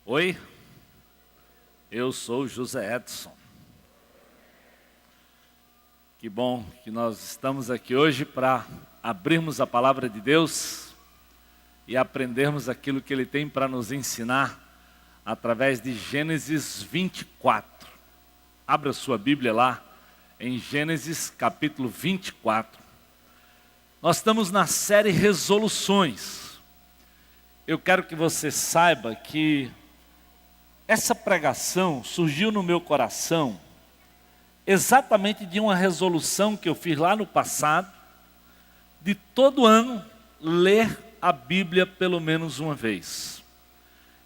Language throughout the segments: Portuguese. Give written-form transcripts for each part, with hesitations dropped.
Oi, eu sou o José Edson. Que bom que nós estamos aqui hoje para abrirmos a palavra de Deus e aprendermos aquilo que Ele tem para nos ensinar através de Gênesis 24. Abra sua Bíblia lá em Gênesis capítulo 24. Nós estamos na série Resoluções. Eu quero que você saiba que essa pregação surgiu no meu coração exatamente de uma resolução que eu fiz lá no passado, de todo ano ler a Bíblia pelo menos uma vez.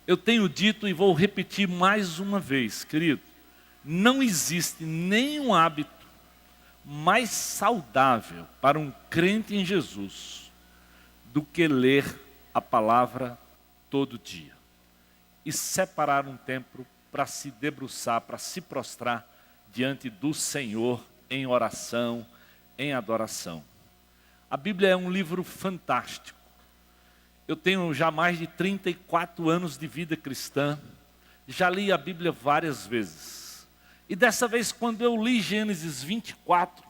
Eu tenho dito e vou repetir mais uma vez, querido, não existe nenhum hábito mais saudável para um crente em Jesus do que ler a palavra todo dia. E separar um tempo para se debruçar, para se prostrar diante do Senhor em oração, em adoração. A Bíblia é um livro fantástico. Eu tenho já mais de 34 anos de vida cristã, já li a Bíblia várias vezes. E dessa vez, quando eu li Gênesis 24,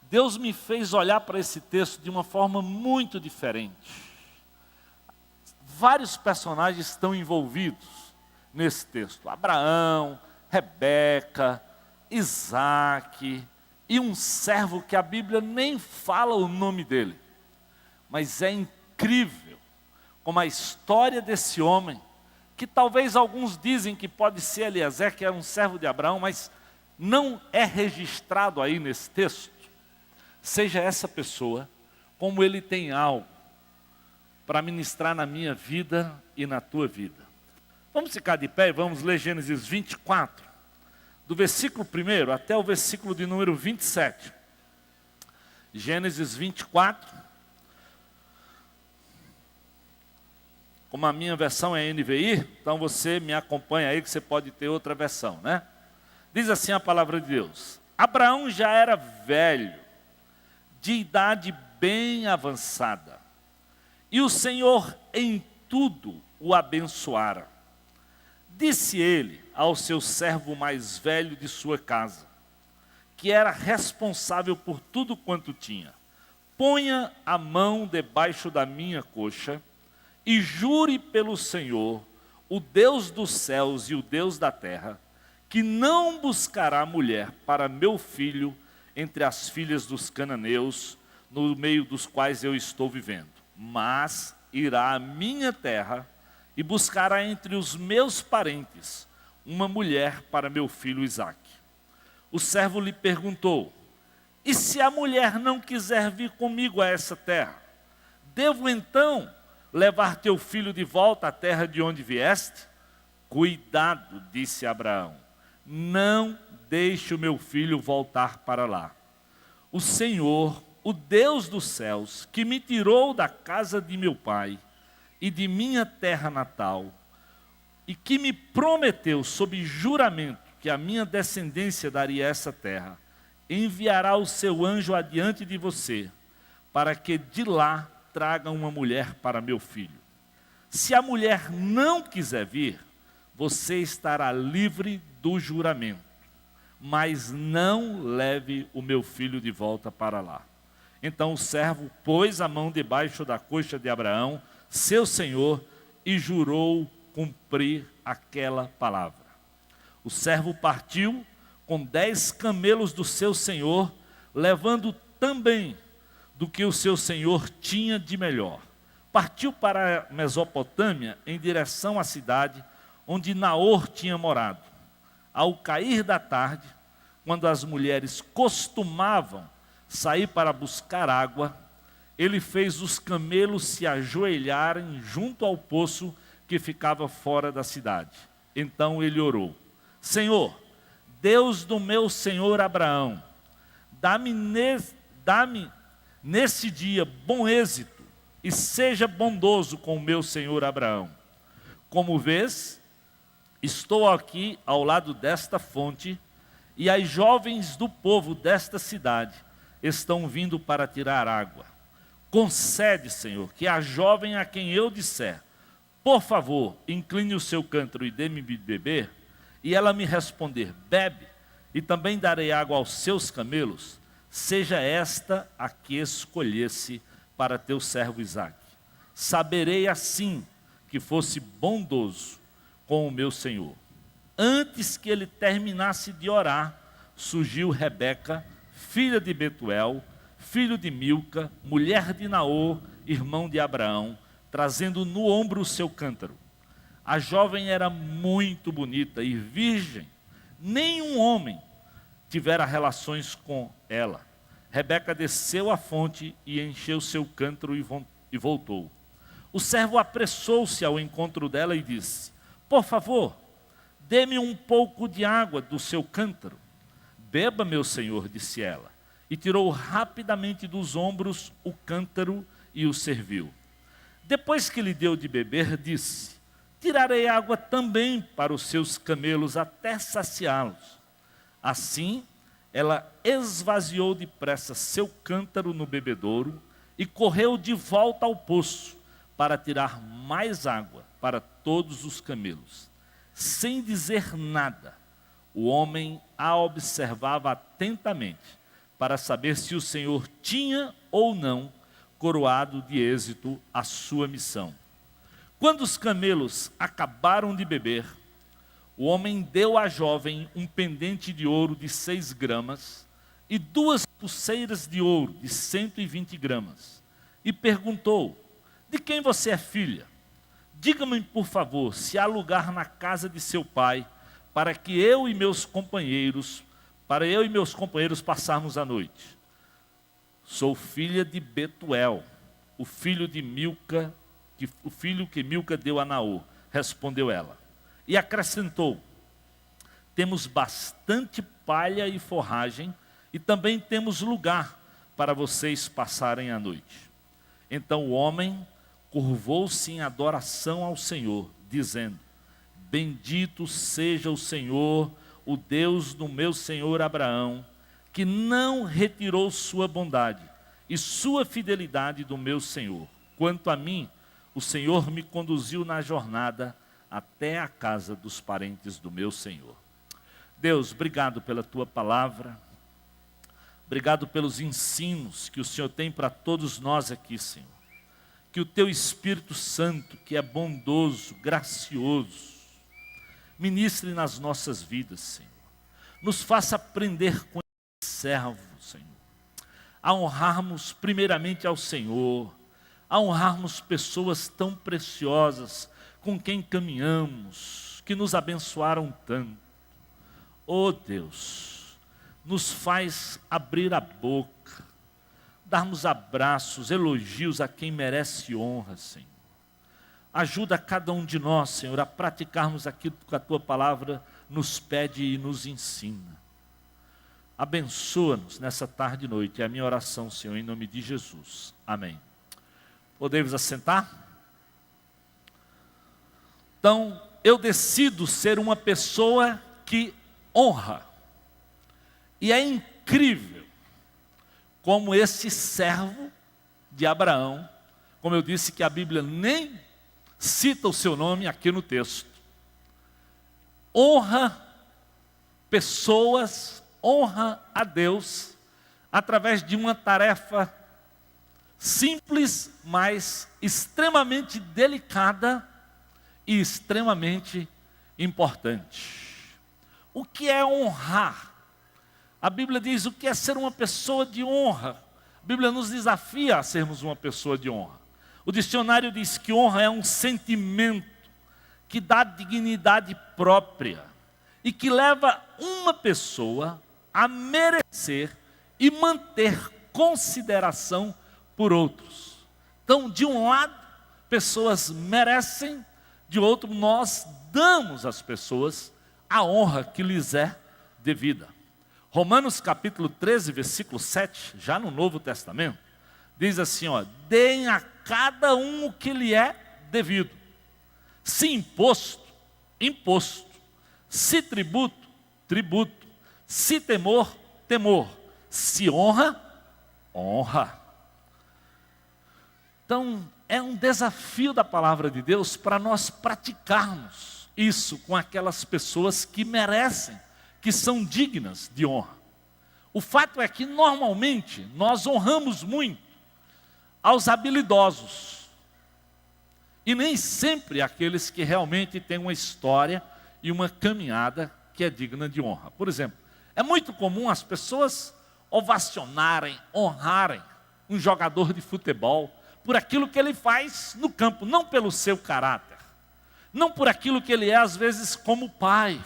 Deus me fez olhar para esse texto de uma forma muito diferente. Vários personagens estão envolvidos nesse texto. Abraão, Rebeca, Isaac e um servo que a Bíblia nem fala o nome dele. Mas é incrível como a história desse homem, que talvez alguns dizem que pode ser Eliezer, que era um servo de Abraão, mas não é registrado aí nesse texto. Seja essa pessoa, como ele tem algo para ministrar na minha vida e na tua vida. Vamos ficar de pé e vamos ler Gênesis 24, do versículo 1 até o versículo de número 27. Gênesis 24, como a minha versão é NVI, então você me acompanha aí que você pode ter outra versão, né? Diz assim a palavra de Deus: Abraão já era velho, de idade bem avançada, e o Senhor em tudo o abençoara. Disse ele ao seu servo mais velho de sua casa, que era responsável por tudo quanto tinha: ponha a mão debaixo da minha coxa e jure pelo Senhor, o Deus dos céus e o Deus da terra, que não buscará mulher para meu filho entre as filhas dos cananeus, no meio dos quais eu estou vivendo, mas irá à minha terra e buscará entre os meus parentes uma mulher para meu filho Isaque. O servo lhe perguntou: e se a mulher não quiser vir comigo a essa terra, devo então levar teu filho de volta à terra de onde vieste? Cuidado, disse Abraão, não deixe o meu filho voltar para lá. O Senhor, o Deus dos céus, que me tirou da casa de meu pai e de minha terra natal, e que me prometeu sob juramento que a minha descendência daria essa terra, enviará o seu anjo adiante de você, para que de lá traga uma mulher para meu filho. Se a mulher não quiser vir, você estará livre do juramento, mas não leve o meu filho de volta para lá. Então o servo pôs a mão debaixo da coxa de Abraão, seu senhor, e jurou cumprir aquela palavra. O servo partiu com 10 camelos do seu senhor, levando também do que o seu senhor tinha de melhor. Partiu para a Mesopotâmia em direção à cidade onde Naor tinha morado. Ao cair da tarde, quando as mulheres costumavam sair para buscar água, ele fez os camelos se ajoelharem junto ao poço que ficava fora da cidade. Então ele orou: Senhor, Deus do meu senhor Abraão, dá-me nesse dia bom êxito e seja bondoso com o meu senhor Abraão. Como vês, estou aqui ao lado desta fonte e as jovens do povo desta cidade estão vindo para tirar água. Concede, Senhor, que a jovem a quem eu disser, por favor, incline o seu cântaro e dê-me de beber, e ela me responder, bebe, e também darei água aos seus camelos, seja esta a que escolhesse para teu servo Isaque. Saberei assim que fosse bondoso com o meu senhor. Antes que ele terminasse de orar, surgiu Rebeca, filha de Betuel, filho de Milca, mulher de Naor, irmão de Abraão, trazendo no ombro o seu cântaro. A jovem era muito bonita e virgem, nenhum homem tivera relações com ela. Rebeca desceu à fonte e encheu seu cântaro e voltou. O servo apressou-se ao encontro dela e disse, por favor, dê-me um pouco de água do seu cântaro. Beba, meu senhor, disse ela, e tirou rapidamente dos ombros o cântaro e o serviu. Depois que lhe deu de beber, disse, tirarei água também para os seus camelos até saciá-los. Assim, ela esvaziou depressa seu cântaro no bebedouro e correu de volta ao poço para tirar mais água para todos os camelos. Sem dizer nada, o homem a observava atentamente para saber se o Senhor tinha ou não coroado de êxito a sua missão. Quando os camelos acabaram de beber, o homem deu à jovem um pendente de ouro de 6 gramas e 2 pulseiras de ouro de 120 gramas. E perguntou, de quem você é filha? Diga-me, por favor, se há lugar na casa de seu pai, para eu e meus companheiros passarmos a noite. Sou filha de Betuel, o filho que Milca deu a Naor, respondeu ela. E acrescentou, temos bastante palha e forragem, e também temos lugar para vocês passarem a noite. Então o homem curvou-se em adoração ao Senhor, dizendo, bendito seja o Senhor, o Deus do meu senhor Abraão, que não retirou sua bondade e sua fidelidade do meu senhor. Quanto a mim, o Senhor me conduziu na jornada até a casa dos parentes do meu Senhor. Deus, obrigado pela tua palavra, obrigado pelos ensinos que o Senhor tem para todos nós aqui, Senhor. Que o teu Espírito Santo, que é bondoso, gracioso, ministre nas nossas vidas, Senhor. Nos faça aprender com esse servo, Senhor, a honrarmos primeiramente ao Senhor, a honrarmos pessoas tão preciosas com quem caminhamos, que nos abençoaram tanto. Oh Deus, nos faz abrir a boca, darmos abraços, elogios a quem merece honra, Senhor. Ajuda cada um de nós, Senhor, a praticarmos aquilo que a Tua palavra nos pede e nos ensina. Abençoa-nos nessa tarde e noite. É a minha oração, Senhor, em nome de Jesus. Amém. Podemos assentar? Então, eu decido ser uma pessoa que honra. E é incrível como esse servo de Abraão, como eu disse que a Bíblia nem cita o seu nome aqui no texto, honra pessoas, honra a Deus, através de uma tarefa simples, mas extremamente delicada e extremamente importante. O que é honrar? A Bíblia diz o que é ser uma pessoa de honra. A Bíblia nos desafia a sermos uma pessoa de honra. O dicionário diz que honra é um sentimento que dá dignidade própria e que leva uma pessoa a merecer e manter consideração por outros. Então, de um lado, pessoas merecem, de outro, nós damos às pessoas a honra que lhes é devida. Romanos capítulo 13, versículo 7, já no Novo Testamento, diz assim, deem a cada um o que lhe é devido. Se imposto, imposto. Se tributo, tributo. Se temor, temor. Se honra, honra. Então, é um desafio da palavra de Deus para nós praticarmos isso com aquelas pessoas que merecem, que são dignas de honra. O fato é que normalmente nós honramos muito aos habilidosos e nem sempre aqueles que realmente têm uma história e uma caminhada que é digna de honra. Por exemplo, é muito comum as pessoas ovacionarem, honrarem um jogador de futebol por aquilo que ele faz no campo, não pelo seu caráter, não por aquilo que ele é às vezes como pai,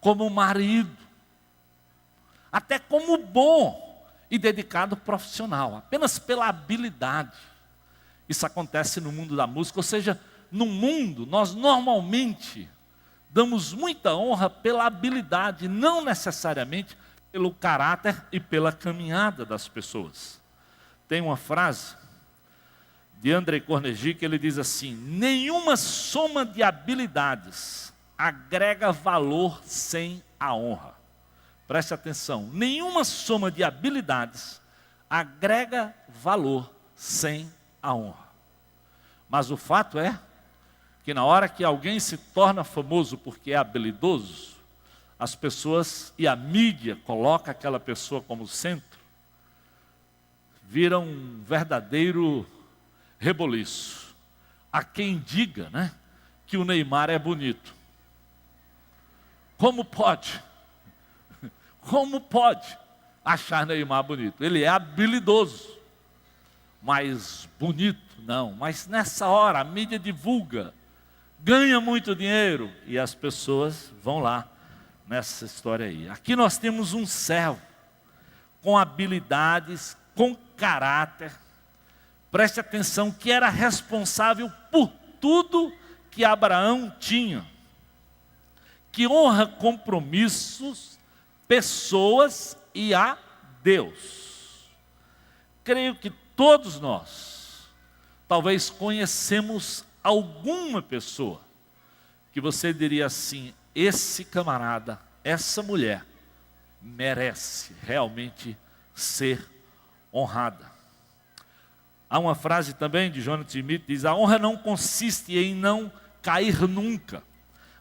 como marido, até como bom e dedicado profissional, apenas pela habilidade. Isso acontece no mundo da música, ou seja, no mundo nós normalmente damos muita honra pela habilidade, não necessariamente pelo caráter e pela caminhada das pessoas. Tem uma frase de André Carnegie que ele diz assim: nenhuma soma de habilidades agrega valor sem a honra. Preste atenção, nenhuma soma de habilidades agrega valor sem a honra. Mas o fato é que na hora que alguém se torna famoso porque é habilidoso, as pessoas e a mídia coloca aquela pessoa como centro, vira um verdadeiro reboliço. Há quem diga, que o Neymar é bonito. Como pode? Como pode achar Neymar bonito? Ele é habilidoso, mas bonito não. Mas nessa hora a mídia divulga, ganha muito dinheiro e as pessoas vão lá nessa história aí. Aqui nós temos um servo com habilidades, com caráter, preste atenção, que era responsável por tudo que Abraão tinha, que honra compromissos, pessoas e a Deus. Creio que todos nós, talvez conhecemos alguma pessoa que você diria assim: esse camarada, essa mulher, merece realmente ser honrada. Há uma frase também de Jonathan Smith que diz: a honra não consiste em não cair nunca,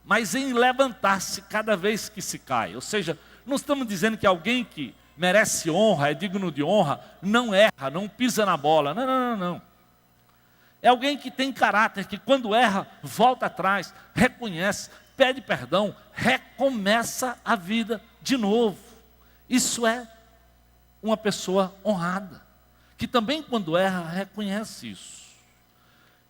mas em levantar-se cada vez que se cai. Ou seja, não estamos dizendo que alguém que merece honra, é digno de honra, não erra, não pisa na bola. Não. É alguém que tem caráter, que quando erra, volta atrás, reconhece, pede perdão, recomeça a vida de novo. Isso é uma pessoa honrada, que também quando erra, reconhece isso.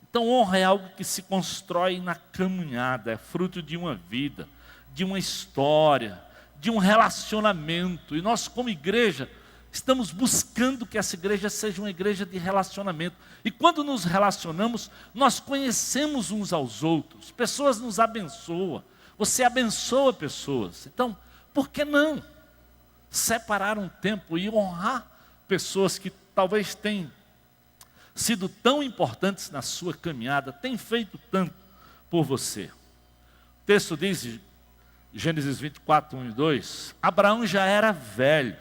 Então honra é algo que se constrói na caminhada, é fruto de uma vida, de uma história, de um relacionamento. E nós como igreja, estamos buscando que essa igreja seja uma igreja de relacionamento. E quando nos relacionamos, nós conhecemos uns aos outros. Pessoas nos abençoam. Você abençoa pessoas. Então, por que não separar um tempo e honrar pessoas que talvez tenham sido tão importantes na sua caminhada, têm feito tanto por você? O texto diz, Gênesis 24, 1 e 2, Abraão já era velho,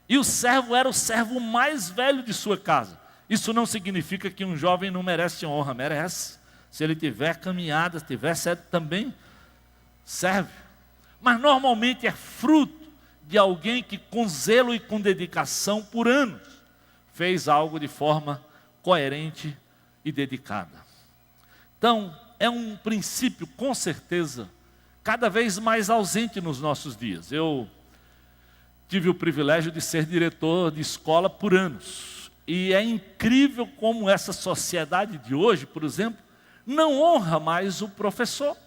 e o servo era o servo mais velho de sua casa. Isso não significa que um jovem não merece honra, merece. Se ele tiver caminhada, tiver certo, também serve. Mas normalmente é fruto de alguém que com zelo e com dedicação por anos fez algo de forma coerente e dedicada. Então, é um princípio, com certeza, cada vez mais ausente nos nossos dias. Eu tive o privilégio de ser diretor de escola por anos. E é incrível como essa sociedade de hoje, por exemplo, não honra mais o professor.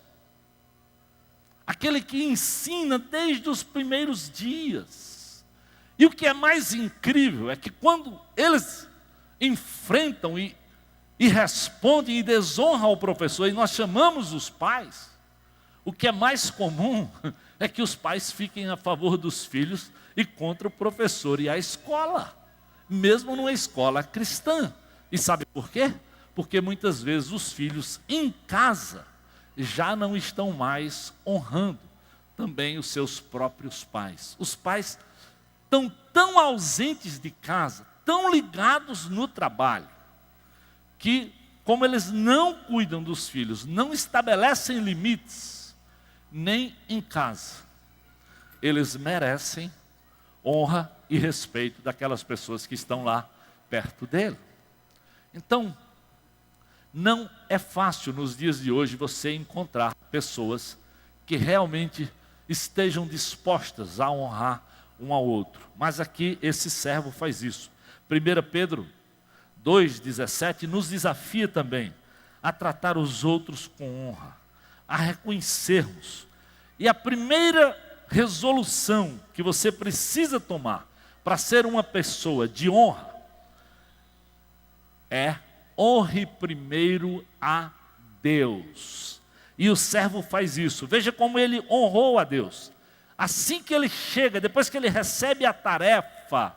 Aquele que ensina desde os primeiros dias. E o que é mais incrível é que quando eles enfrentam e respondem e desonram o professor, e nós chamamos os pais, o que é mais comum é que os pais fiquem a favor dos filhos e contra o professor e a escola, mesmo numa escola cristã. E sabe por quê? Porque muitas vezes os filhos em casa já não estão mais honrando também os seus próprios pais. Os pais estão tão ausentes de casa, tão ligados no trabalho, que como eles não cuidam dos filhos, não estabelecem limites, nem em casa, eles merecem honra e respeito daquelas pessoas que estão lá perto dele. Então, não é fácil nos dias de hoje você encontrar pessoas que realmente estejam dispostas a honrar um ao outro. Mas aqui esse servo faz isso. 1 Pedro 2,17 nos desafia também a tratar os outros com honra, a reconhecermos. E a primeira resolução que você precisa tomar para ser uma pessoa de honra é: honre primeiro a Deus. E o servo faz isso. Veja como ele honrou a Deus. Assim que ele chega, depois que ele recebe a tarefa,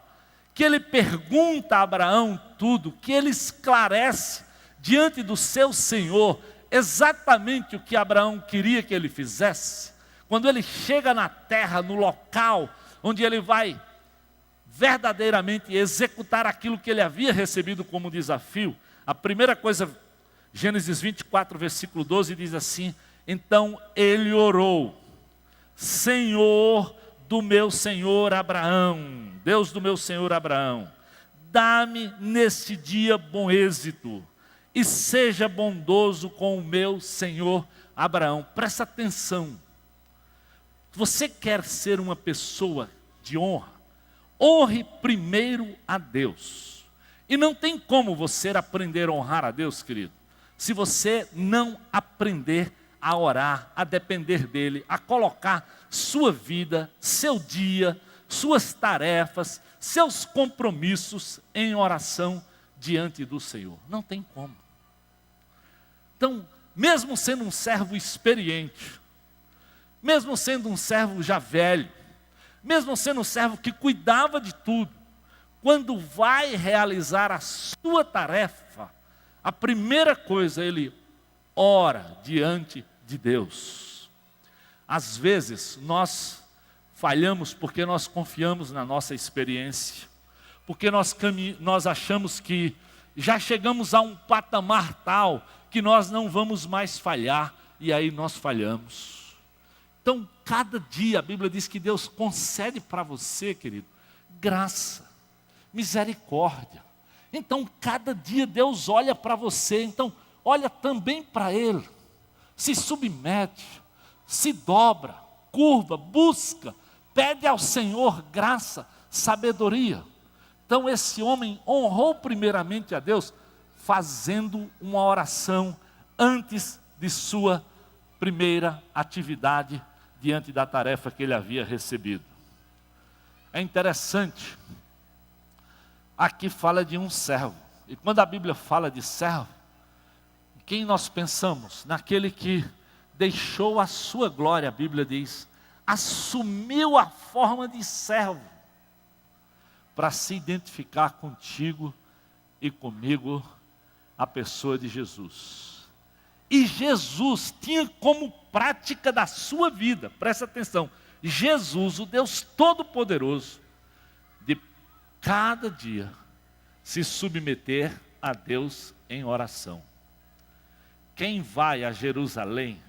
que ele pergunta a Abraão tudo, que ele esclarece diante do seu Senhor exatamente o que Abraão queria que ele fizesse. Quando ele chega na terra, no local onde ele vai verdadeiramente executar aquilo que ele havia recebido como desafio, a primeira coisa, Gênesis 24, versículo 12, diz assim: então ele orou: Senhor do meu senhor Abraão, Deus do meu senhor Abraão, dá-me neste dia bom êxito e seja bondoso com o meu senhor Abraão. Presta atenção. Você quer ser uma pessoa de honra? Honre primeiro a Deus. E não tem como você aprender a honrar a Deus, querido, se você não aprender a orar, a depender dEle, a colocar sua vida, seu dia, suas tarefas, seus compromissos em oração diante do Senhor. Não tem como. Então, mesmo sendo um servo experiente, mesmo sendo um servo já velho, mesmo sendo um servo que cuidava de tudo, quando vai realizar a sua tarefa, a primeira coisa, ele ora diante de Deus. Às vezes nós falhamos porque nós confiamos na nossa experiência, porque nós achamos que já chegamos a um patamar tal que nós não vamos mais falhar, e aí nós falhamos. Então, cada dia a Bíblia diz que Deus concede para você, querido, graça, misericórdia. Então, cada dia Deus olha para você, então olha também para Ele, se submete, se dobra, curva, busca, pede ao Senhor graça, sabedoria. Então esse homem honrou primeiramente a Deus, fazendo uma oração antes de sua primeira atividade diante da tarefa que ele havia recebido. É interessante, aqui fala de um servo, e quando a Bíblia fala de servo, quem nós pensamos? Naquele que deixou a sua glória, a Bíblia diz, assumiu a forma de servo, para se identificar contigo e comigo, a pessoa de Jesus. E Jesus tinha como prática da sua vida, presta atenção, Jesus, o Deus Todo-Poderoso, de cada dia se submeter a Deus em oração. Quem vai a Jerusalém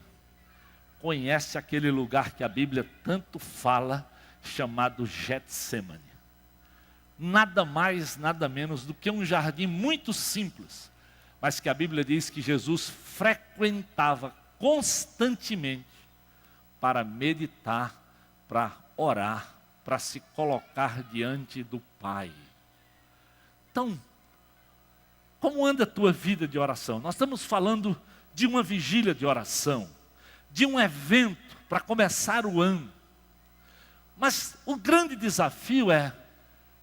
conhece aquele lugar que a Bíblia tanto fala, chamado Getsêmani. Nada mais, nada menos do que um jardim muito simples, mas que a Bíblia diz que Jesus frequentava constantemente para meditar, para orar, para se colocar diante do Pai. Então, como anda a tua vida de oração? Nós estamos falando de uma vigília de oração, de um evento para começar o ano. Mas o grande desafio é,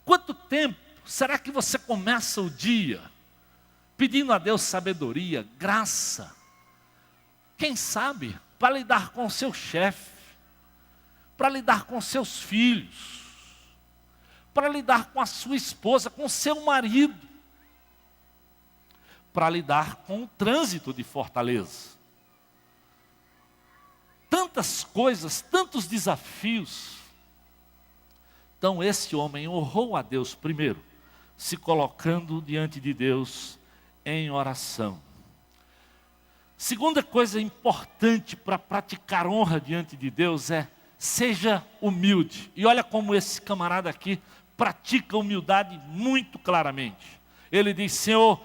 quanto tempo será que você começa o dia pedindo a Deus sabedoria, graça? Quem sabe, para lidar com o seu chefe, para lidar com seus filhos, para lidar com a sua esposa, com o seu marido, para lidar com o trânsito de Fortaleza. Tantas coisas, tantos desafios. Então esse homem honrou a Deus primeiro, se colocando diante de Deus em oração. Segunda coisa importante para praticar honra diante de Deus é: seja humilde. E olha como esse camarada aqui pratica humildade muito claramente. Ele diz: Senhor,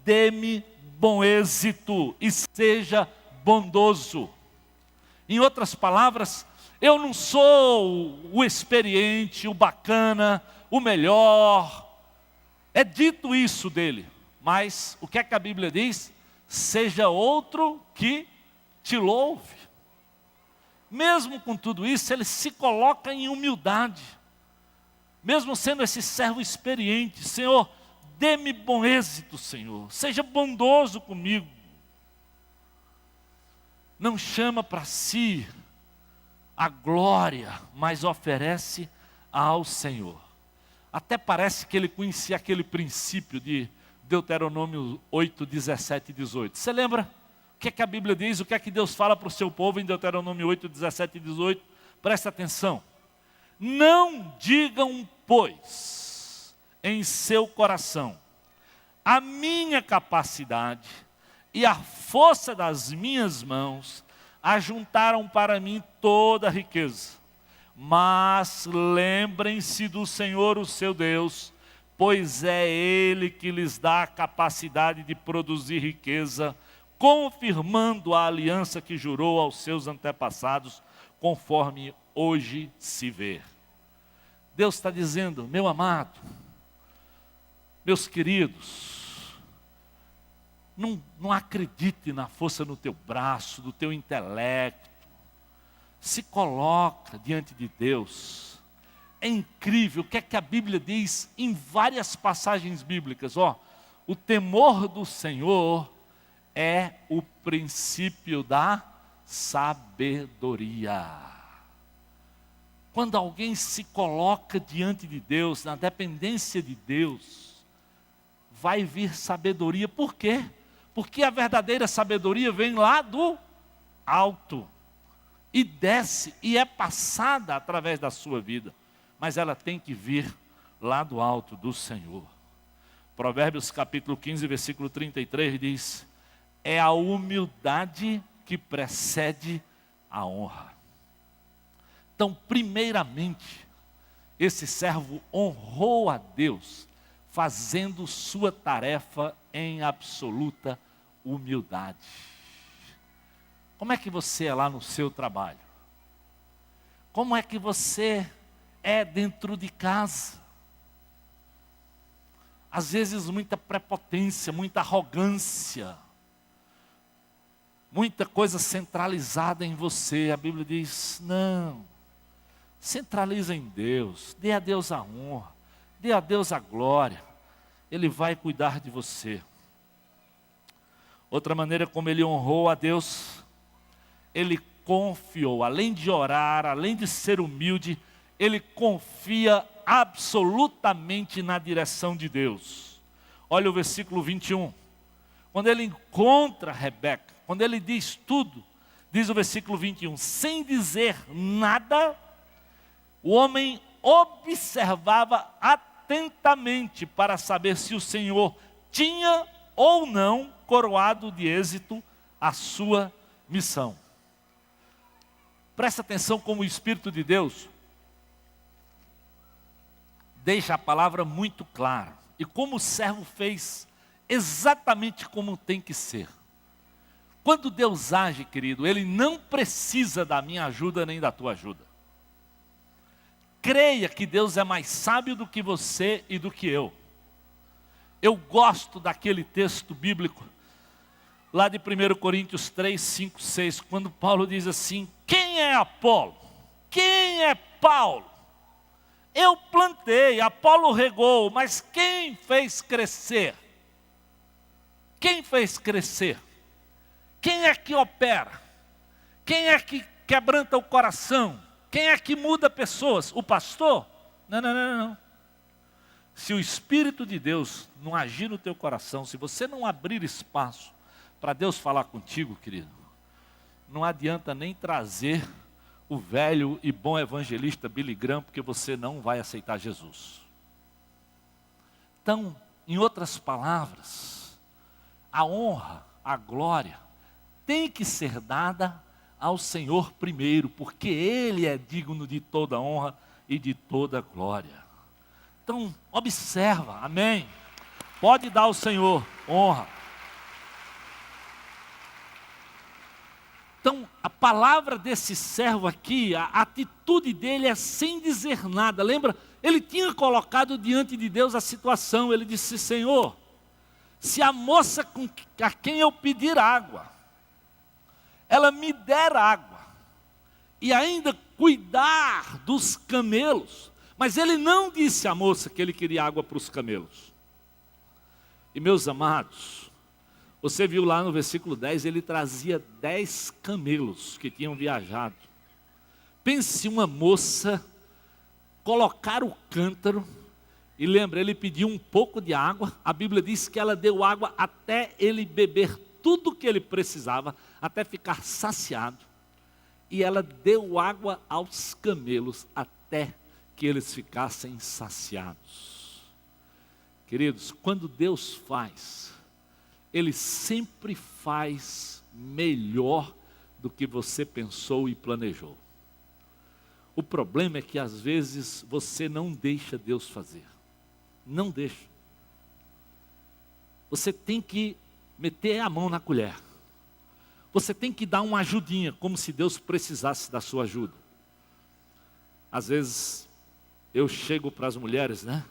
dê-me bom êxito e seja bondoso. Em outras palavras, eu não sou o experiente, o bacana, o melhor. É dito isso dele. Mas o que é que a Bíblia diz? Seja outro que te louve. Mesmo com tudo isso, ele se coloca em humildade. Mesmo sendo esse servo experiente: Senhor, dê-me bom êxito, Senhor. Seja bondoso comigo. Não chama para si a glória, mas oferece ao Senhor. Até parece que ele conhecia aquele princípio de Deuteronômio 8, 17 e 18. Você lembra? O que é que a Bíblia diz? O que é que Deus fala para o seu povo em Deuteronômio 8, 17 e 18? Presta atenção. Não digam, pois, em seu coração: a minha capacidade e a força das minhas mãos ajuntaram para mim toda a riqueza. Mas lembrem-se do Senhor, o seu Deus, pois é Ele que lhes dá a capacidade de produzir riqueza, confirmando a aliança que jurou aos seus antepassados, conforme hoje se vê. Deus está dizendo: meu amado, meus queridos, não acredite na força no teu braço, do teu intelecto. Se coloca diante de Deus. É incrível o que é que a Bíblia diz em várias passagens bíblicas. O temor do Senhor é o princípio da sabedoria. Quando alguém se coloca diante de Deus, na dependência de Deus, vai vir sabedoria. Por quê? Porque a verdadeira sabedoria vem lá do alto e desce e é passada através da sua vida, mas ela tem que vir lá do alto do Senhor. Provérbios capítulo 15, versículo 33 diz: é a humildade que precede a honra. Então, primeiramente, esse servo honrou a Deus, fazendo sua tarefa em absoluta humildade. Como é que você é lá no seu trabalho? Como é que você é dentro de casa? Às vezes muita prepotência, muita arrogância, muita coisa centralizada em você. A Bíblia diz: não, centraliza em Deus, dê a Deus a honra, dê a Deus a glória, Ele vai cuidar de você. Outra maneira como ele honrou a Deus: ele confiou, além de orar, além de ser humilde, ele confia absolutamente na direção de Deus. Olha o versículo 21. Quando ele encontra Rebeca, quando ele diz tudo, diz o versículo 21, sem dizer nada, o homem observava atentamente para saber se o Senhor tinha ou não coroado de êxito a sua missão. Presta atenção como o Espírito de Deus deixa a palavra muito clara. E como o servo fez exatamente como tem que ser. Quando Deus age, querido, Ele não precisa da minha ajuda nem da tua ajuda. Creia que Deus é mais sábio do que você e do que eu. Eu gosto daquele texto bíblico, lá de 1 Coríntios 3, 5, 6, quando Paulo diz assim: quem é Apolo? Quem é Paulo? Eu plantei, Apolo regou, mas quem fez crescer? Quem fez crescer? Quem é que opera? Quem é que quebranta o coração? Quem é que muda pessoas? O pastor? Não. Se o Espírito de Deus não agir no teu coração, se você não abrir espaço para Deus falar contigo, querido, não adianta nem trazer o velho e bom evangelista Billy Graham, porque você não vai aceitar Jesus. Então, em outras palavras, a honra, a glória, tem que ser dada ao Senhor primeiro, porque Ele é digno de toda honra e de toda glória. Então, observa, amém? Pode dar ao Senhor honra. Então, a palavra desse servo aqui, a atitude dele é sem dizer nada. Lembra? Ele tinha colocado diante de Deus a situação. Ele disse: Senhor, se a moça a quem eu pedir água, ela me der água, e ainda cuidar dos camelos. Mas ele não disse à moça que ele queria água para os camelos. E meus amados, você viu lá no versículo 10, ele trazia 10 camelos que tinham viajado. Pense uma moça colocar o cântaro, e lembra, ele pediu um pouco de água, a Bíblia diz que ela deu água até ele beber tudo que ele precisava, até ficar saciado. E ela deu água aos camelos até que eles ficassem saciados. Queridos, quando Deus faz, Ele sempre faz melhor do que você pensou e planejou. O problema é que às vezes você não deixa Deus fazer. Não deixa. Você tem que meter a mão na colher. Você tem que dar uma ajudinha, como se Deus precisasse da sua ajuda. Às vezes, eu chego para as mulheres, né?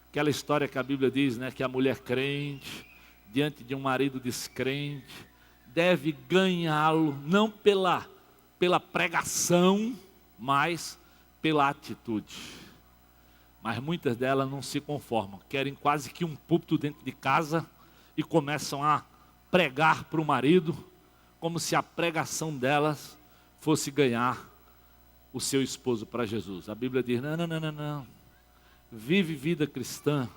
Aquela história que a Bíblia diz, né? Que a mulher crente, diante de um marido descrente, deve ganhá-lo, não pela pregação, mas pela atitude. Mas muitas delas não se conformam, querem quase que um púlpito dentro de casa e começam a pregar para o marido, como se a pregação delas fosse ganhar o seu esposo para Jesus. A Bíblia diz: não. Vive vida cristã,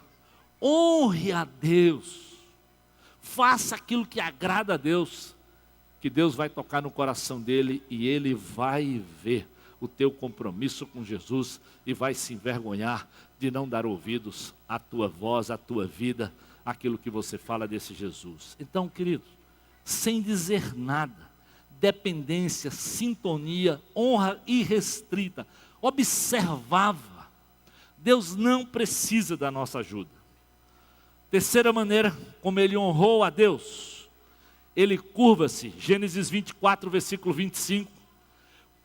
honre a Deus, faça aquilo que agrada a Deus, que Deus vai tocar no coração dele e ele vai ver o teu compromisso com Jesus e vai se envergonhar de não dar ouvidos à tua voz, à tua vida, aquilo que você fala desse Jesus. Então, queridos, sem dizer nada, dependência, sintonia, honra irrestrita, observava. Deus não precisa da nossa ajuda. Terceira maneira como ele honrou a Deus, ele curva-se, Gênesis 24, versículo 25,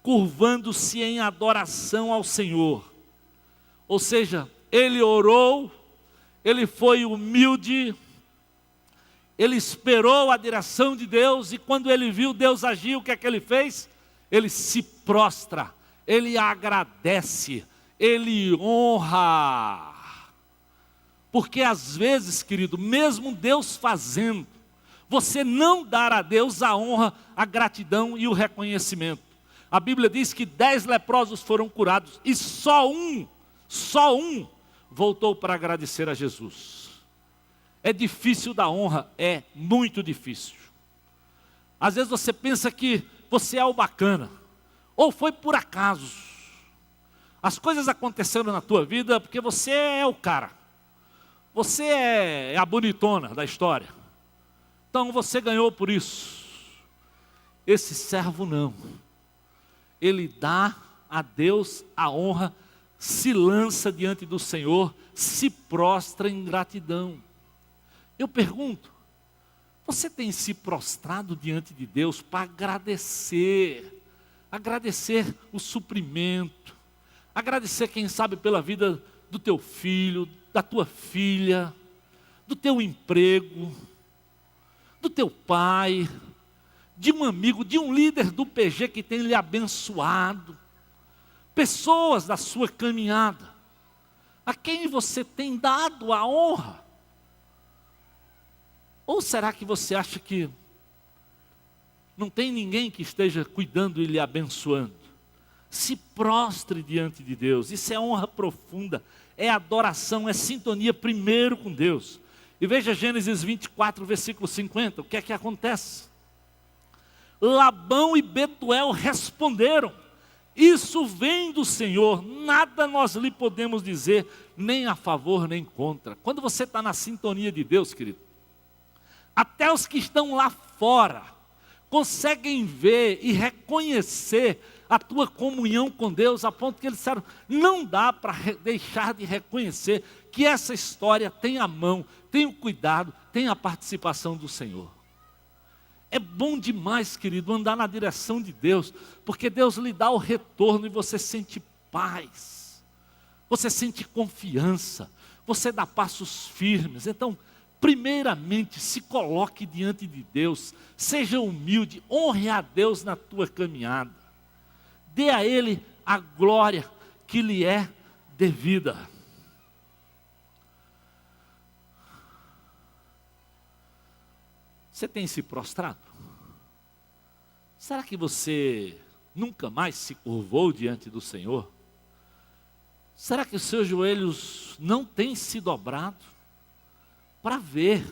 curvando-se em adoração ao Senhor. Ou seja, ele orou, ele foi humilde, ele esperou a direção de Deus, e quando ele viu Deus agir, o que é que ele fez? Ele se prostra, ele agradece, ele honra. Porque às vezes, querido, mesmo Deus fazendo, você não dar a Deus a honra, a gratidão e o reconhecimento. A Bíblia diz que 10 leprosos foram curados e só um voltou para agradecer a Jesus. É difícil dar honra, é muito difícil. Às vezes você pensa que você é o bacana, ou foi por acaso. As coisas aconteceram na tua vida porque você é o cara. Você é a bonitona da história. Então você ganhou por isso. Esse servo não. Ele dá a Deus a honra, se lança diante do Senhor, se prostra em gratidão. Eu pergunto, você tem se prostrado diante de Deus para agradecer? Agradecer o suprimento, agradecer, quem sabe, pela vida do teu filho, da tua filha, do teu emprego, do teu pai, de um amigo, de um líder do PG que tem lhe abençoado, pessoas da sua caminhada, a quem você tem dado a honra? Ou será que você acha que não tem ninguém que esteja cuidando e lhe abençoando? Se prostre diante de Deus, isso é honra profunda, é adoração, é sintonia primeiro com Deus. E veja Gênesis 24, versículo 50, o que é que acontece? Labão e Betuel responderam: isso vem do Senhor, nada nós lhe podemos dizer, nem a favor nem contra. Quando você está na sintonia de Deus, querido, até os que estão lá fora, conseguem ver e reconhecer a tua comunhão com Deus, a ponto que eles disseram, não dá para deixar de reconhecer que essa história tem a mão, tem o cuidado, tem a participação do Senhor. É bom demais, querido, andar na direção de Deus, porque Deus lhe dá o retorno e você sente paz, você sente confiança, você dá passos firmes. Então, primeiramente, se coloque diante de Deus, seja humilde, honre a Deus na tua caminhada, dê a Ele a glória que lhe é devida. Você tem se prostrado? Será que você nunca mais se curvou diante do Senhor? Será que os seus joelhos não têm se dobrado para ver,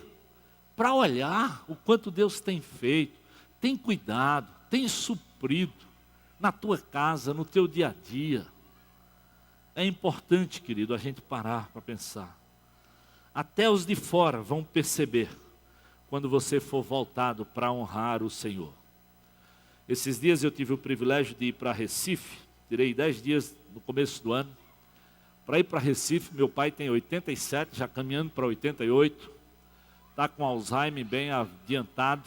para olhar o quanto Deus tem feito, tem cuidado, tem suprido na tua casa, no teu dia a dia? É importante, querido, a gente parar para pensar. Até os de fora vão perceber quando você for voltado para honrar o Senhor. Esses dias eu tive o privilégio de ir para Recife, tirei 10 dias no começo do ano, para ir para Recife. Meu pai tem 87, já caminhando para 88, está com Alzheimer bem adiantado.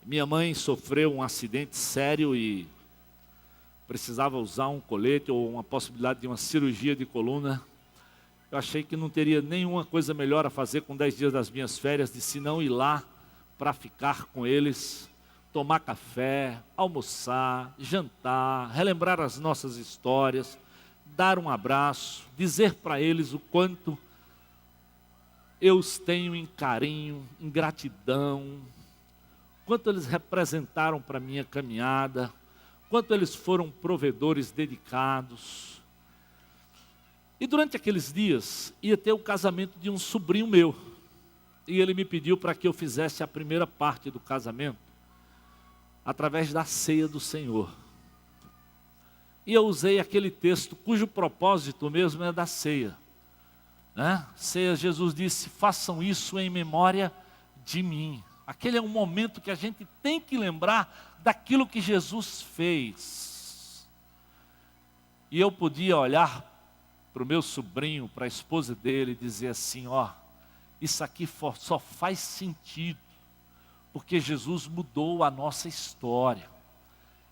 Minha mãe sofreu um acidente sério e precisava usar um colete ou uma possibilidade de uma cirurgia de coluna. Eu achei que não teria nenhuma coisa melhor a fazer com 10 dias das minhas férias, de se não ir lá para ficar com eles, tomar café, almoçar, jantar, relembrar as nossas histórias, dar um abraço, dizer para eles o quanto eu os tenho em carinho, em gratidão, quanto eles representaram para a minha caminhada, quanto eles foram provedores dedicados. E durante aqueles dias, ia ter o casamento de um sobrinho meu. E ele me pediu para que eu fizesse a primeira parte do casamento, através da ceia do Senhor. E eu usei aquele texto, cujo propósito mesmo é da ceia. Ceia, Jesus disse, façam isso em memória de mim. Aquele é um momento que a gente tem que lembrar daquilo que Jesus fez. E eu podia olhar para o meu sobrinho, para a esposa dele, e dizer assim, isso aqui só faz sentido, porque Jesus mudou a nossa história.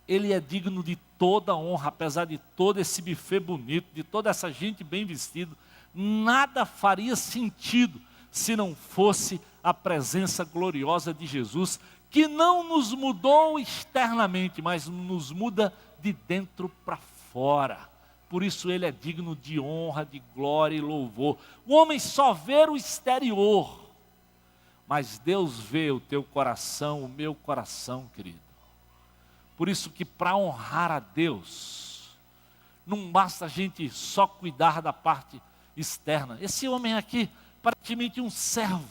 Ele é digno de toda honra, apesar de todo esse buffet bonito, de toda essa gente bem vestida, nada faria sentido se não fosse a presença gloriosa de Jesus, que não nos mudou externamente, mas nos muda de dentro para fora. Por isso ele é digno de honra, de glória e louvor. O homem só vê o exterior, mas Deus vê o teu coração, o meu coração, querido. Por isso que para honrar a Deus, não basta a gente só cuidar da parte externa. Esse homem aqui, praticamente um servo,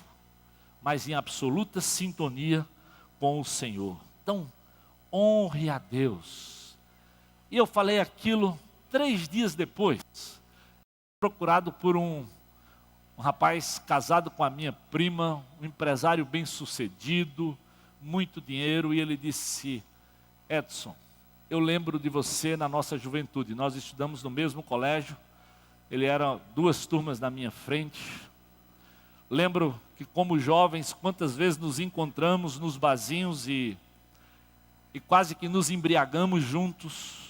mas em absoluta sintonia com o Senhor. Então, honre a Deus. E eu falei aquilo 3 dias depois, procurado por um rapaz casado com a minha prima, um empresário bem sucedido, muito dinheiro, e ele disse, Edson, eu lembro de você na nossa juventude, nós estudamos no mesmo colégio, ele era 2 turmas na minha frente. Lembro que como jovens, quantas vezes nos encontramos nos barzinhos e quase que nos embriagamos juntos.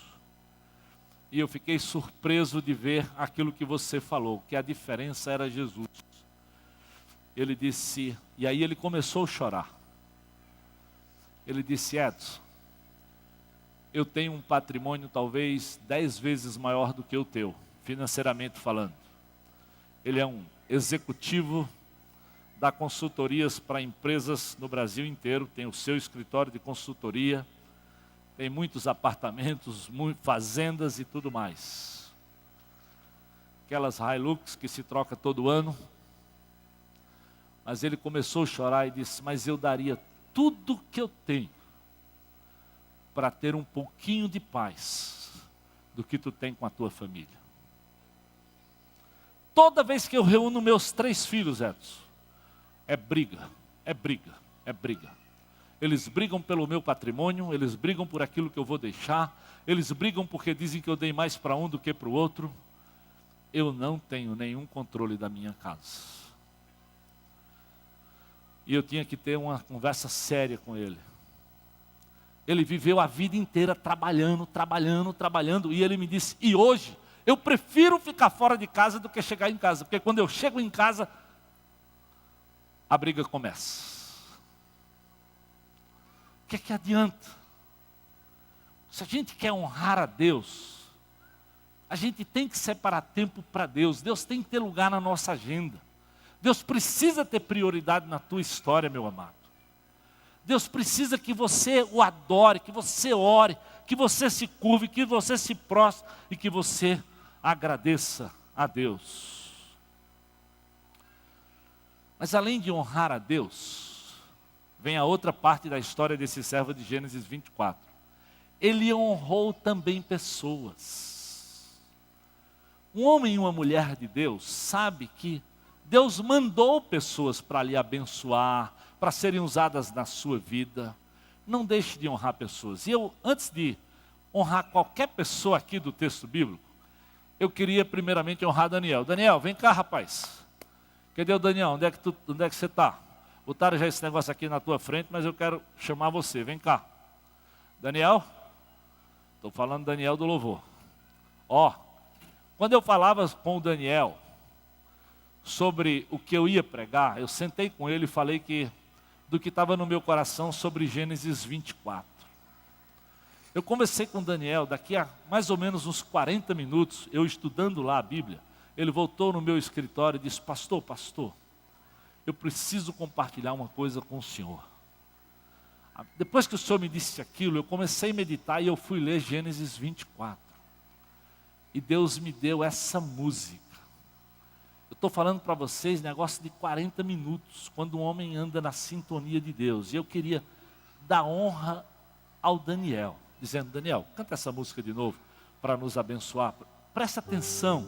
E eu fiquei surpreso de ver aquilo que você falou, que a diferença era Jesus. Ele disse, e aí ele começou a chorar. Ele disse, Edson, eu tenho um patrimônio talvez 10 vezes maior do que o teu, financeiramente falando. Ele é um executivo, dá consultorias para empresas no Brasil inteiro, tem o seu escritório de consultoria, tem muitos apartamentos, fazendas e tudo mais. Aquelas Hilux que se troca todo ano. Mas ele começou a chorar e disse, mas eu daria tudo que eu tenho para ter um pouquinho de paz do que tu tem com a tua família. Toda vez que eu reúno meus 3 filhos, Edson, é briga, é briga, é briga. eles brigam pelo meu patrimônio, eles brigam por aquilo que eu vou deixar, eles brigam porque dizem que eu dei mais para um do que para o outro. Eu não tenho nenhum controle da minha casa. E eu tinha que ter uma conversa séria com ele. Ele viveu a vida inteira trabalhando, e ele me disse, e hoje eu prefiro ficar fora de casa do que chegar em casa, porque quando eu chego em casa, a briga começa. O que é que adianta? Se a gente quer honrar a Deus, a gente tem que separar tempo para Deus. Deus tem que ter lugar na nossa agenda. Deus precisa ter prioridade na tua história, meu amado. Deus precisa que você o adore, que você ore, que você se curve, que você se prostre e que você agradeça a Deus. Mas além de honrar a Deus, vem a outra parte da história desse servo de Gênesis 24. Ele honrou também pessoas. Um homem e uma mulher de Deus sabe que Deus mandou pessoas para lhe abençoar, para serem usadas na sua vida. Não deixe de honrar pessoas. E eu, antes de honrar qualquer pessoa aqui do texto bíblico, eu queria primeiramente honrar Daniel. Daniel, vem cá, rapaz. Cadê o Daniel? Onde é que você está? Botaram já esse negócio aqui na tua frente, mas eu quero chamar você. Vem cá. Daniel? Estou falando Daniel do louvor. Quando eu falava com o Daniel sobre o que eu ia pregar, eu sentei com ele e falei do que estava no meu coração sobre Gênesis 24. Eu conversei com o Daniel, daqui a mais ou menos uns 40 minutos, eu estudando lá a Bíblia, ele voltou no meu escritório e disse, pastor, eu preciso compartilhar uma coisa com o senhor. Depois que o senhor me disse aquilo, eu comecei a meditar e eu fui ler Gênesis 24. E Deus me deu essa música. Eu estou falando para vocês negócio de 40 minutos, quando um homem anda na sintonia de Deus. E eu queria dar honra ao Daniel, dizendo, Daniel, canta essa música de novo para nos abençoar. Presta atenção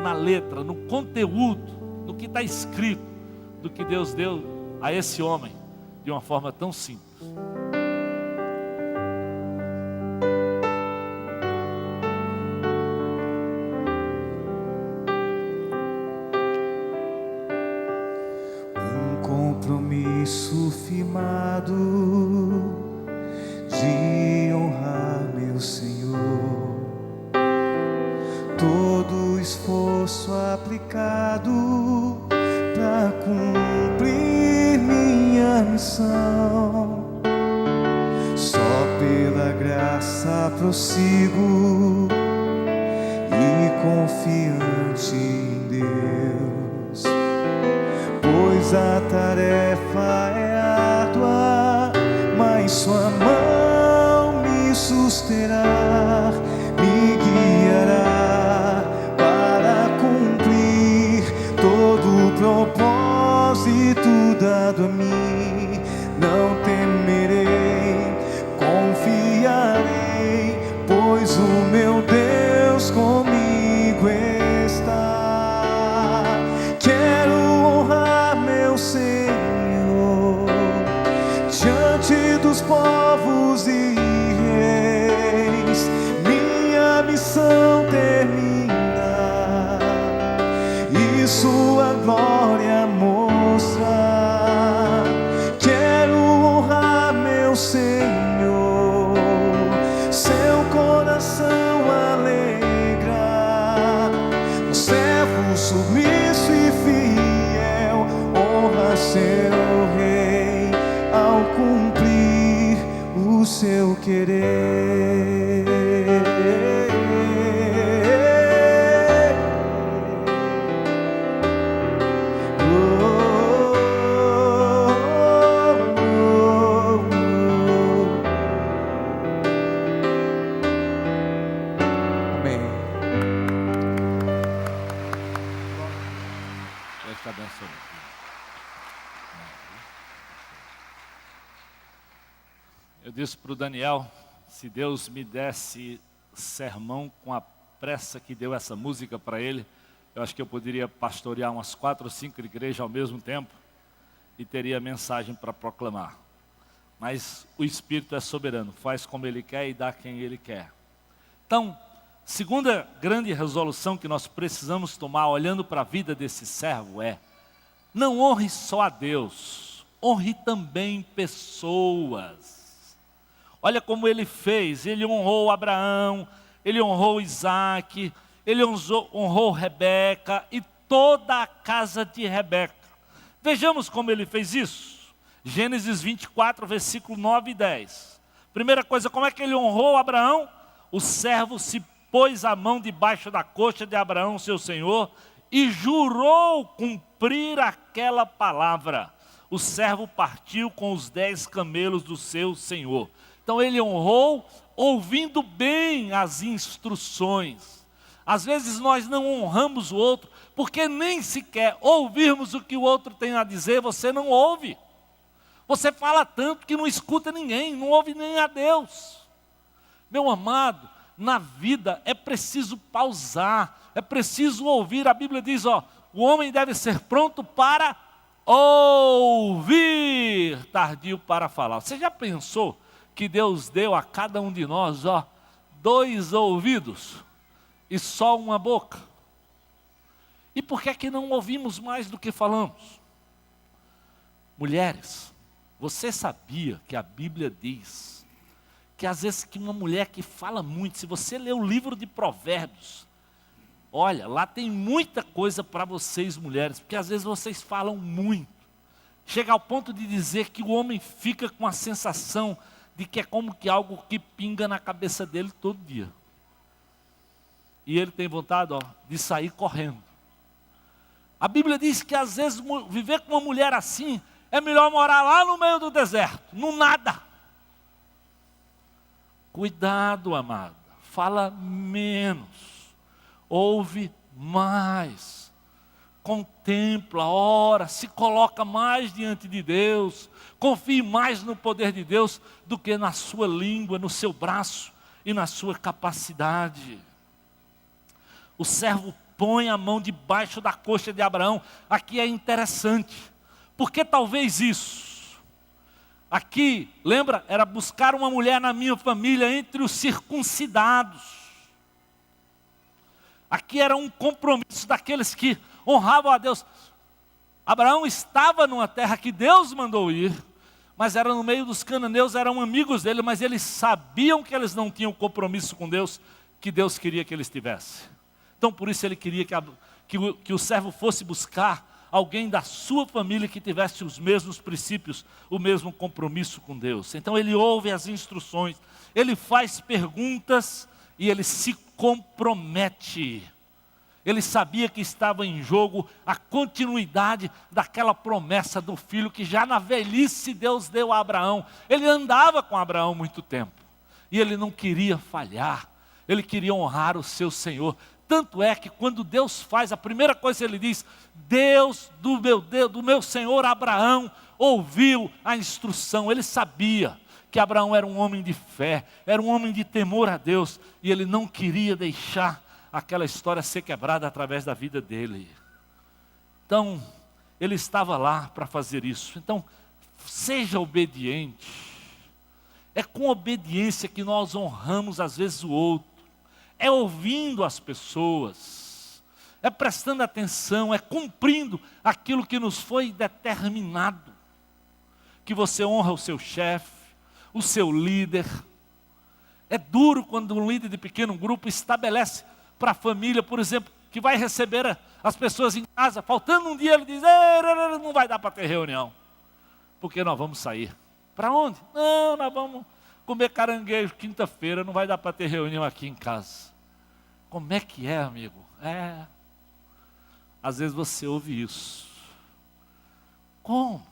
na letra, no conteúdo, no que está escrito, do que Deus deu a esse homem, de uma forma tão simples. Compromisso firmado de honrar meu Senhor, todo esforço aplicado para cumprir minha missão, só pela graça prossigo e confiante em Deus. Pois a tarefa é árdua, mas sua mão me susterá, me guiará para cumprir todo o propósito dado a mim. Não temerei, confiarei, pois o meu Deus comigo está. Quero honrar meu Senhor diante dos povos e reis. Minha missão termina e sua glória mostrar. Quero honrar meu Senhor, seu coração alegra. Um servo submisso e fiel honra seu rei ao cumprir o seu querer. Amém. Deus te abençoe. Eu disse para o Daniel, se Deus me desse sermão com a pressa que deu essa música para ele, eu acho que eu poderia pastorear umas 4 ou 5 igrejas ao mesmo tempo e teria mensagem para proclamar. mas o Espírito é soberano, faz como Ele quer e dá a quem Ele quer. Então, segunda grande resolução que nós precisamos tomar, olhando para a vida desse servo, é: não honre só a Deus, honre também pessoas. Olha como ele fez, ele honrou Abraão, ele honrou Isaac, ele honrou Rebeca e toda a casa de Rebeca. Vejamos como ele fez isso. Gênesis 24, versículo 9 e 10. Primeira coisa, como é que ele honrou Abraão? O servo se pôs a mão debaixo da coxa de Abraão, seu senhor, e jurou cumprir aquela palavra. O servo partiu com os 10 camelos do seu senhor. Então ele honrou ouvindo bem as instruções. Às vezes nós não honramos o outro, porque nem sequer ouvirmos o que o outro tem a dizer, você não ouve. Você fala tanto que não escuta ninguém, não ouve nem a Deus. Meu amado, na vida é preciso pausar, é preciso ouvir. A Bíblia diz, o homem deve ser pronto para ouvir, tardio para falar. Você já pensou que Deus deu a cada um de nós, 2 ouvidos e só uma boca? E por que é que não ouvimos mais do que falamos? Mulheres, você sabia que a Bíblia diz que às vezes que uma mulher que fala muito, se você ler o livro de Provérbios, olha, lá tem muita coisa para vocês mulheres, porque às vezes vocês falam muito. Chega ao ponto de dizer que o homem fica com a sensação de que é como que algo que pinga na cabeça dele todo dia. E ele tem vontade, de sair correndo. A Bíblia diz que às vezes viver com uma mulher assim, é melhor morar lá no meio do deserto, no nada. Cuidado, amada, fala menos, ouve mais, contempla, ora, se coloca mais diante de Deus, confie mais no poder de Deus do que na sua língua, no seu braço e na sua capacidade. O servo põe a mão debaixo da coxa de Abraão. Aqui é interessante, porque talvez isso, aqui, lembra, era buscar uma mulher na minha família entre os circuncidados. Aqui era um compromisso daqueles que honravam a Deus. Abraão estava numa terra que Deus mandou ir, mas era no meio dos cananeus, eram amigos dele, mas eles sabiam que eles não tinham compromisso com Deus, que Deus queria que eles tivessem. Então por isso ele queria que o servo fosse buscar alguém da sua família que tivesse os mesmos princípios, o mesmo compromisso com Deus. Então ele ouve as instruções, ele faz perguntas e ele se compromete. Ele sabia que estava em jogo a continuidade daquela promessa do filho que já na velhice Deus deu a Abraão. Ele andava com Abraão muito tempo e ele não queria falhar, ele queria honrar o seu Senhor. Tanto é que quando Deus faz, a primeira coisa que ele diz: Deus do meu Senhor Abraão ouviu a instrução. Ele sabia que Abraão era um homem de fé, era um homem de temor a Deus, e ele não queria deixar aquela história ser quebrada através da vida dele. Então, ele estava lá para fazer isso. Então, seja obediente. É com obediência que nós honramos às vezes o outro. É ouvindo as pessoas. É prestando atenção, é cumprindo aquilo que nos foi determinado. Que você honra o seu chefe, o seu líder. É duro quando um líder de pequeno grupo estabelece para a família, por exemplo, que vai receber as pessoas em casa, faltando um dia ele diz: não vai dar para ter reunião, porque nós vamos sair. Para onde? Não, nós vamos comer caranguejo quinta-feira, não vai dar para ter reunião aqui em casa. Como é que é, amigo? Às vezes você ouve isso. Como?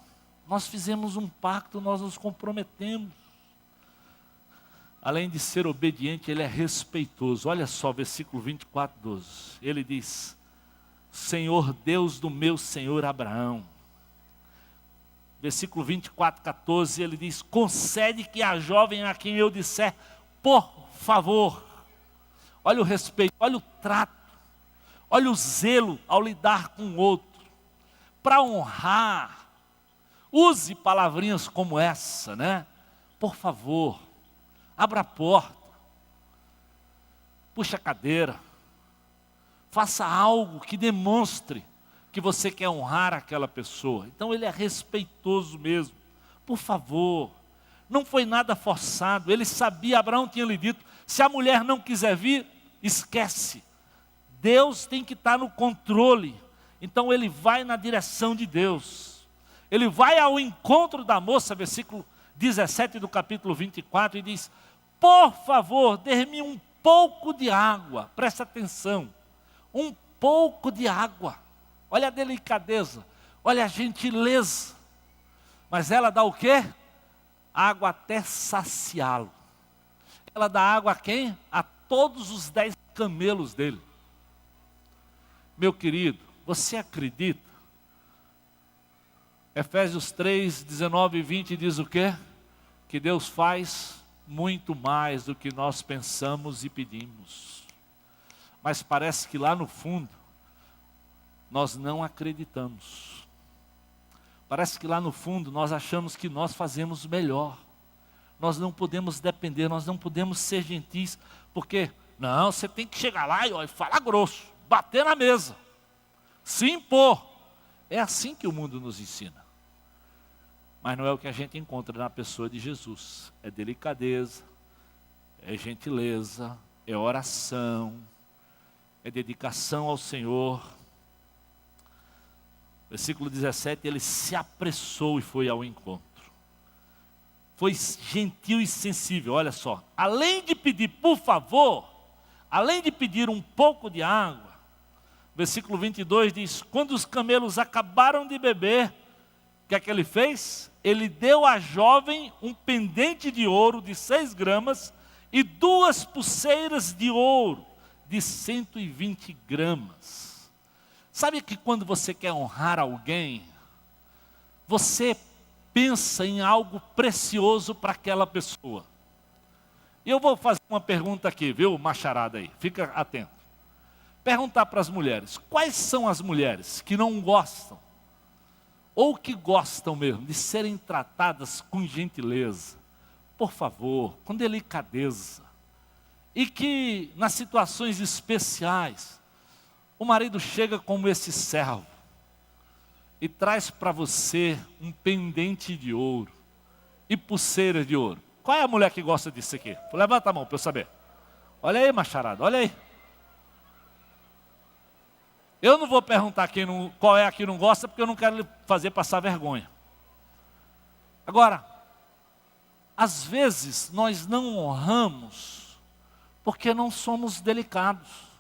Nós fizemos um pacto, nós nos comprometemos. Além de ser obediente, ele é respeitoso. Olha só, versículo 24, 12. Ele diz: Senhor Deus do meu Senhor Abraão. Versículo 24, 14, ele diz: concede que a jovem a quem eu disser, por favor. Olha o respeito, olha o trato, olha o zelo ao lidar com o outro. Para honrar, use palavrinhas como essa, né? por favor, abra a porta, puxa a cadeira, faça algo que demonstre que você quer honrar aquela pessoa. Então ele é respeitoso mesmo. Por favor, não foi nada forçado. Ele sabia, Abraão tinha lhe dito, se a mulher não quiser vir, esquece. Deus tem que estar no controle. Então ele vai na direção de Deus. Ele vai ao encontro da moça, versículo 17 do capítulo 24, e diz, por favor, dê-me um pouco de água. Presta atenção, um pouco de água. Olha a delicadeza, olha a gentileza. Mas ela dá o quê? Água até saciá-lo. Ela dá água a quem? A todos os 10 camelos dele. Meu querido, você acredita? Efésios 3, 19 e 20 diz o quê? Que Deus faz muito mais do que nós pensamos e pedimos. Mas parece que lá no fundo, nós não acreditamos. Parece que lá no fundo nós achamos que nós fazemos melhor. Nós não podemos depender, nós não podemos ser gentis, porque, não, você tem que chegar lá e falar grosso, bater na mesa, se impor. É assim que o mundo nos ensina. Mas não é o que a gente encontra na pessoa de Jesus. É delicadeza, é gentileza, é oração, é dedicação ao Senhor. Versículo 17, ele se apressou e foi ao encontro. Foi gentil e sensível, olha só. Além de pedir, por favor, além de pedir um pouco de água, versículo 22 diz, quando os camelos acabaram de beber, o que é que ele fez? Ele deu à jovem um pendente de ouro de 6 gramas e 2 pulseiras de ouro de 120 gramas. Sabe que quando você quer honrar alguém, você pensa em algo precioso para aquela pessoa. E eu vou fazer uma pergunta aqui, viu, macharada aí, fica atento. Perguntar para as mulheres, quais são as mulheres que não gostam, ou que gostam mesmo, de serem tratadas com gentileza, por favor, com delicadeza, e que nas situações especiais, o marido chega como esse servo e traz para você um pendente de ouro e pulseira de ouro. Qual é a mulher que gosta disso aqui? Levanta a mão para eu saber. Olha aí, macharada, olha aí. Eu não vou perguntar qual é a que não gosta, porque eu não quero lhe fazer passar vergonha. Agora, às vezes nós não honramos porque não somos delicados.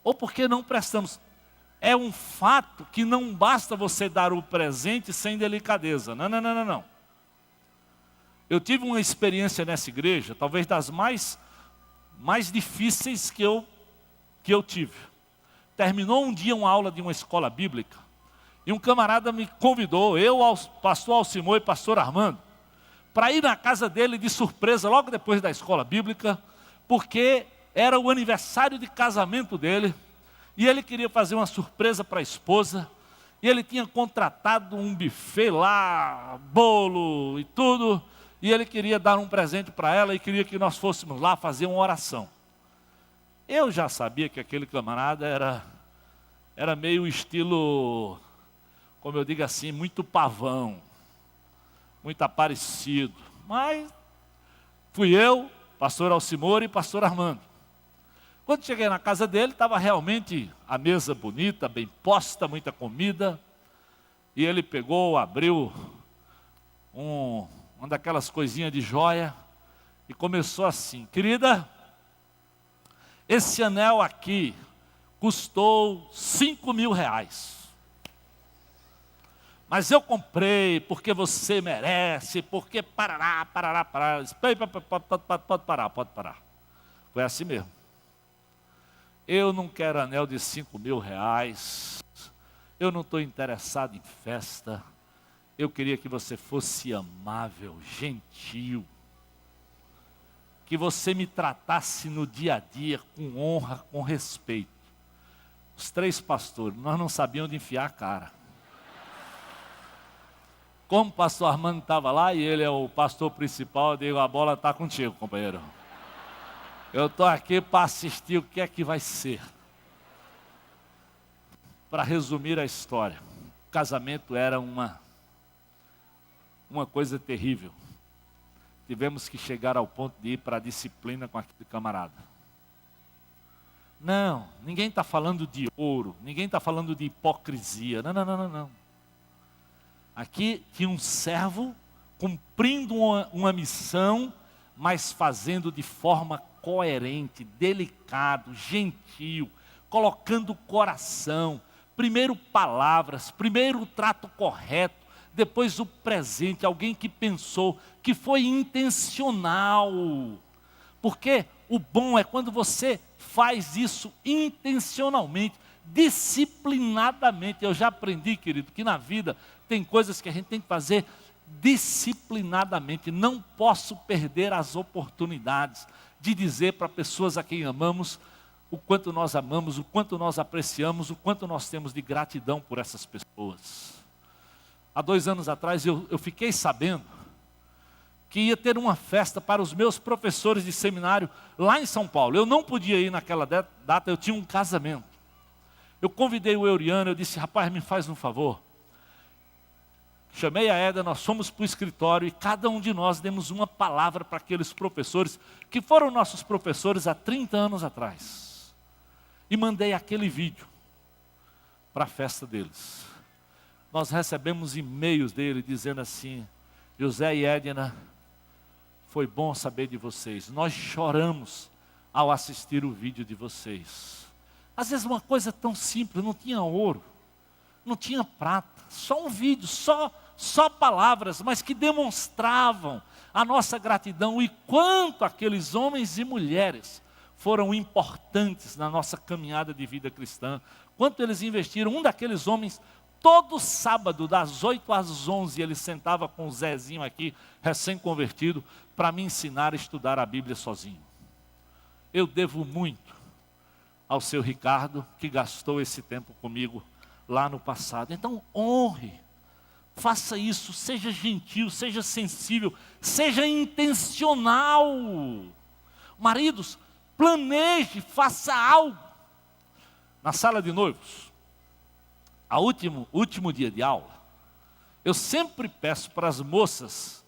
Ou porque não prestamos. É um fato que não basta você dar o presente sem delicadeza. Não. Eu tive uma experiência nessa igreja, talvez das mais difíceis que eu tive. Terminou um dia uma aula de uma escola bíblica, e um camarada me convidou, pastor Alcimor e pastor Armando, para ir na casa dele de surpresa, logo depois da escola bíblica, porque era o aniversário de casamento dele, e ele queria fazer uma surpresa para a esposa, e ele tinha contratado um buffet lá, bolo e tudo, e ele queria dar um presente para ela, e queria que nós fôssemos lá fazer uma oração. Eu já sabia que aquele camarada era meio estilo, como eu digo assim, muito pavão, muito aparecido, mas fui eu, pastor Alcimor e pastor Armando. Quando cheguei na casa dele, estava realmente a mesa bonita, bem posta, muita comida. E ele pegou, abriu uma daquelas coisinhas de joia e começou assim, querida, esse anel aqui custou 5.000 reais. Mas eu comprei porque você merece, porque parará. Pode parar. Foi assim mesmo. Eu não quero anel de 5.000 reais. Eu não estou interessado em festa. Eu queria que você fosse amável, gentil. Que você me tratasse no dia a dia com honra, com respeito. Os 3 pastores, nós não sabíamos onde enfiar a cara. Como o pastor Armando estava lá e ele é o pastor principal, eu digo, a bola está contigo, companheiro. Eu estou aqui para assistir o que é que vai ser. Para resumir a história, o casamento era uma coisa terrível. Tivemos que chegar ao ponto de ir para a disciplina com aquele camarada. Não, ninguém está falando de ouro, ninguém está falando de hipocrisia, não. Aqui tinha um servo cumprindo uma missão, mas fazendo de forma coerente, delicado, gentil, colocando o coração, primeiro palavras, primeiro o trato correto, depois o presente, alguém que pensou, que foi intencional. Porque o bom é quando você faz isso intencionalmente, disciplinadamente. Eu já aprendi, querido, que na vida tem coisas que a gente tem que fazer disciplinadamente. Não posso perder as oportunidades de dizer para pessoas a quem amamos o quanto nós amamos, o quanto nós apreciamos, o quanto nós temos de gratidão por essas pessoas. Há 2 anos atrás eu fiquei sabendo que ia ter uma festa para os meus professores de seminário lá em São Paulo. Eu não podia ir naquela data, eu tinha um casamento. Eu convidei o Euriano, eu disse, rapaz, me faz um favor. Chamei a Eda, nós fomos para o escritório e cada um de nós demos uma palavra para aqueles professores, que foram nossos professores há 30 anos atrás. E mandei aquele vídeo para a festa deles. Nós recebemos e-mails dele dizendo assim, José e Edna, foi bom saber de vocês. Nós choramos ao assistir o vídeo de vocês. Às vezes uma coisa tão simples, não tinha ouro, não tinha prata, só um vídeo, só palavras, mas que demonstravam a nossa gratidão e quanto aqueles homens e mulheres foram importantes na nossa caminhada de vida cristã. Quanto eles investiram, um daqueles homens, todo sábado, das 8 às 11, ele sentava com o Zezinho aqui, recém-convertido, para me ensinar a estudar a Bíblia sozinho. Eu devo muito ao seu Ricardo, que gastou esse tempo comigo lá no passado. Então, honre, faça isso, seja gentil, seja sensível, seja intencional. Maridos, planeje, faça algo. Na sala de noivos, último dia de aula, eu sempre peço para as moças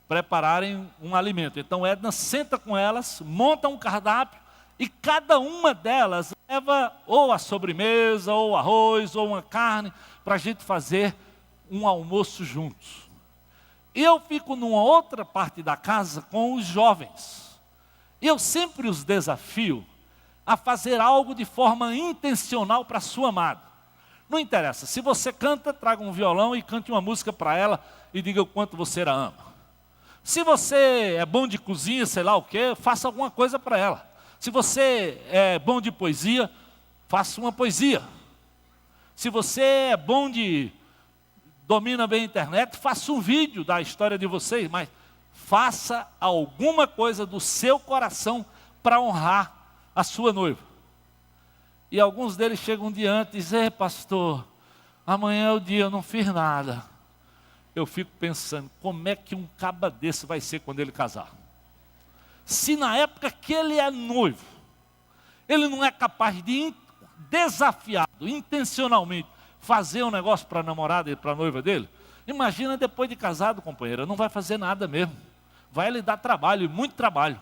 prepararem um alimento. Então Edna senta com elas, monta um cardápio e cada uma delas leva ou a sobremesa, ou arroz, ou uma carne, para a gente fazer um almoço juntos. E eu fico numa outra parte da casa com os jovens. E eu sempre os desafio a fazer algo de forma intencional para a sua amada. Não interessa, se você canta, traga um violão e cante uma música para ela e diga o quanto você a ama. Se você é bom de cozinha, sei lá o quê, faça alguma coisa para ela. Se você é bom de poesia, faça uma poesia. Se você é bom domina bem a internet, faça um vídeo da história de vocês, mas faça alguma coisa do seu coração para honrar a sua noiva. E alguns deles chegam diante e dizem, pastor, amanhã é o dia, eu não fiz nada. Eu fico pensando, como é que um caba desse vai ser quando ele casar? Se na época que ele é noivo, ele não é capaz de, desafiado, intencionalmente, fazer um negócio para a namorada e para a noiva dele, imagina depois de casado, companheira, não vai fazer nada mesmo. Vai lhe dar trabalho, e muito trabalho.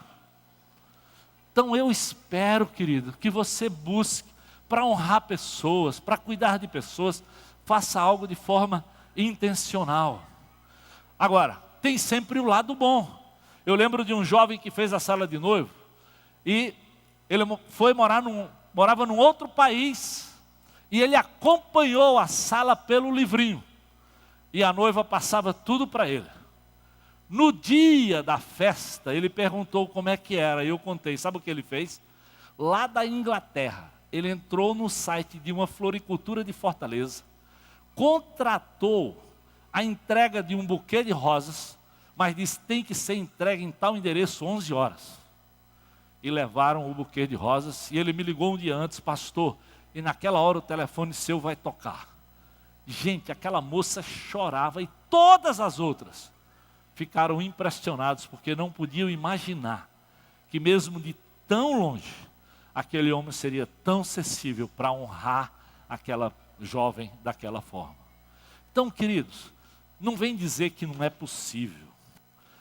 Então eu espero, querido, que você busque para honrar pessoas, para cuidar de pessoas, faça algo de forma intencional. Agora, tem sempre o lado bom. Eu lembro de um jovem que fez a sala de noivo e ele morava num outro país e ele acompanhou a sala pelo livrinho e a noiva passava tudo para ele. No dia da festa, ele perguntou como é que era e eu contei. Sabe o que ele fez? Lá da Inglaterra, ele entrou no site de uma floricultura de Fortaleza, contratou a entrega de um buquê de rosas, mas disse, tem que ser entregue em tal endereço 11 horas. E levaram o buquê de rosas, e ele me ligou um dia antes, pastor, e naquela hora o telefone seu vai tocar. Gente, aquela moça chorava e todas as outras ficaram impressionados porque não podiam imaginar que mesmo de tão longe, aquele homem seria tão sensível para honrar aquela jovem daquela forma. Então, queridos, não vem dizer que não é possível.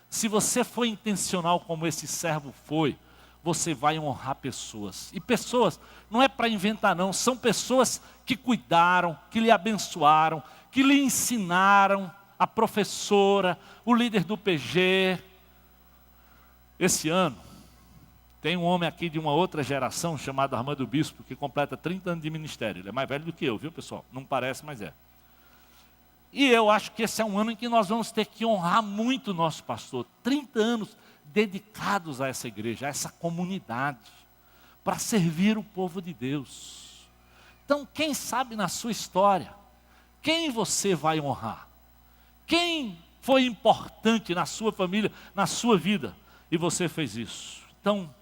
Se você for intencional como esse servo foi, você vai honrar pessoas. E pessoas, não é para inventar não, são pessoas que cuidaram, que lhe abençoaram, que lhe ensinaram, a professora, o líder do PG. Esse ano, tem um homem aqui de uma outra geração, chamado Armando Bispo, que completa 30 anos de ministério. Ele é mais velho do que eu, viu pessoal? Não parece, mas é. E eu acho que esse é um ano em que nós vamos ter que honrar muito o nosso pastor. 30 anos dedicados a essa igreja, a essa comunidade, para servir o povo de Deus. Então, quem sabe na sua história, quem você vai honrar? Quem foi importante na sua família, na sua vida, e você fez isso? Então,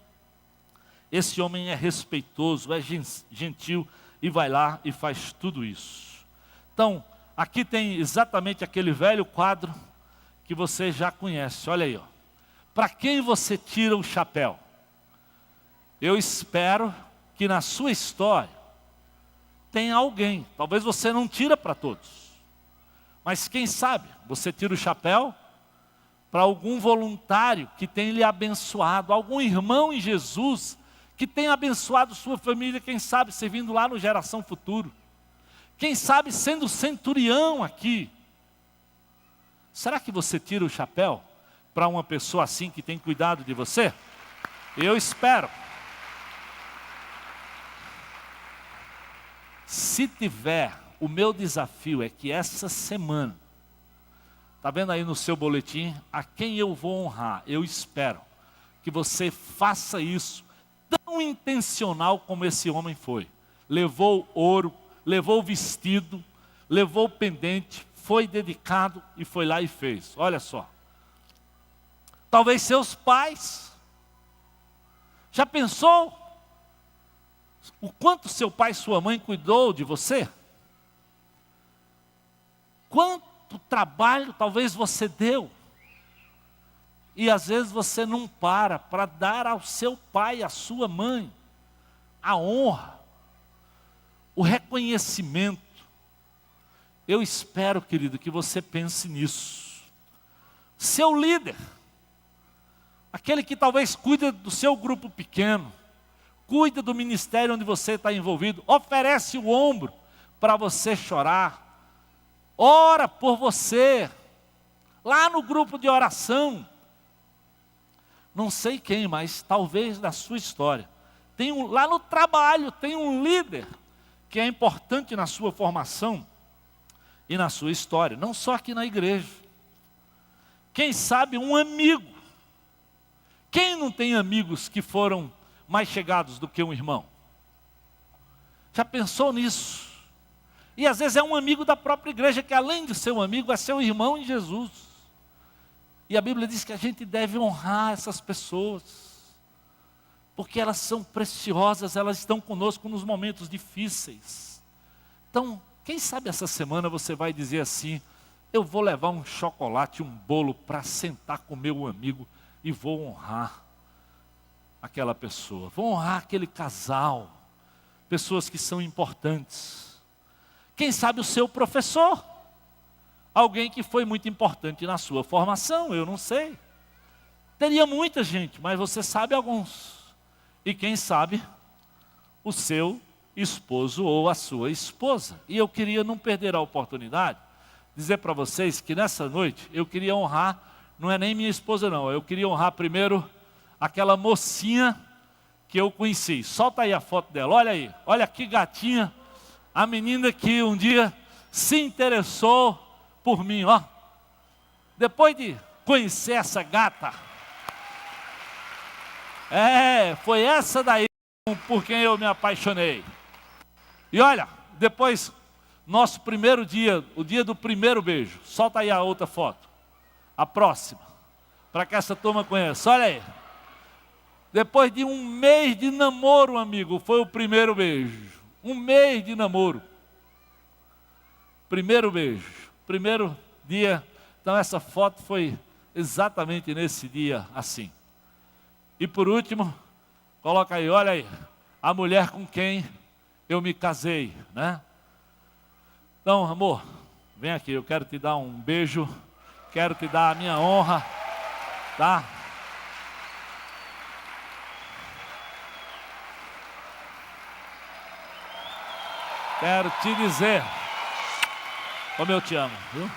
esse homem é respeitoso, é gentil, e vai lá e faz tudo isso. Então, aqui tem exatamente aquele velho quadro que você já conhece, olha aí, ó. Para quem você tira o chapéu? Eu espero que na sua história tenha alguém, talvez você não tira para todos, mas quem sabe você tira o chapéu para algum voluntário que tem lhe abençoado, algum irmão em Jesus que tem abençoado sua família, quem sabe servindo lá no Geração Futuro, quem sabe sendo centurião aqui. Será que você tira o chapéu para uma pessoa assim que tem cuidado de você? Eu espero. Se tiver, o meu desafio é que essa semana, está vendo aí no seu boletim, a quem eu vou honrar? Eu espero que você faça isso tão intencional como esse homem foi. Levou ouro, levou vestido, levou pendente, foi dedicado e foi lá e fez. Olha só. Talvez seus pais. Já pensou o quanto seu pai e sua mãe cuidou de você? Quanto trabalho talvez você deu? E às vezes você não para dar ao seu pai, à sua mãe, a honra, o reconhecimento. Eu espero, querido, que você pense nisso. Seu líder, aquele que talvez cuida do seu grupo pequeno, cuida do ministério onde você está envolvido, oferece o ombro para você chorar, ora por você, lá no grupo de oração. Não sei quem, mas talvez na sua história. Lá no trabalho tem um líder que é importante na sua formação e na sua história, não só aqui na igreja. Quem sabe um amigo. Quem não tem amigos que foram mais chegados do que um irmão? Já pensou nisso? E às vezes é um amigo da própria igreja, que além de ser um amigo, é seu irmão em Jesus. E a Bíblia diz que a gente deve honrar essas pessoas, porque elas são preciosas, elas estão conosco nos momentos difíceis. Então, quem sabe essa semana você vai dizer assim: eu vou levar um chocolate, um bolo para sentar com meu amigo e vou honrar aquela pessoa, vou honrar aquele casal, pessoas que são importantes. Quem sabe o seu professor, alguém que foi muito importante na sua formação, eu não sei. Teria muita gente, mas você sabe alguns. E quem sabe o seu esposo ou a sua esposa. E eu queria não perder a oportunidade, dizer para vocês que nessa noite eu queria honrar, não é nem minha esposa não, eu queria honrar primeiro aquela mocinha que eu conheci. Solta aí a foto dela, olha aí, olha que gatinha, a menina que um dia se interessou por mim, ó. Depois de conhecer essa gata, foi essa daí por quem eu me apaixonei. E olha, depois, nosso primeiro dia, o dia do primeiro beijo, solta aí a outra foto, a próxima, para que essa turma conheça, olha aí. Depois de um mês de namoro, amigo, foi o primeiro beijo. Um mês de namoro. Primeiro beijo, primeiro dia. Então essa foto foi exatamente nesse dia assim. E por último, coloca aí, olha aí, a mulher com quem eu me casei, né? Então, amor, vem aqui, eu quero te dar um beijo, quero te dar a minha honra, tá? Quero te dizer como eu te amo, viu?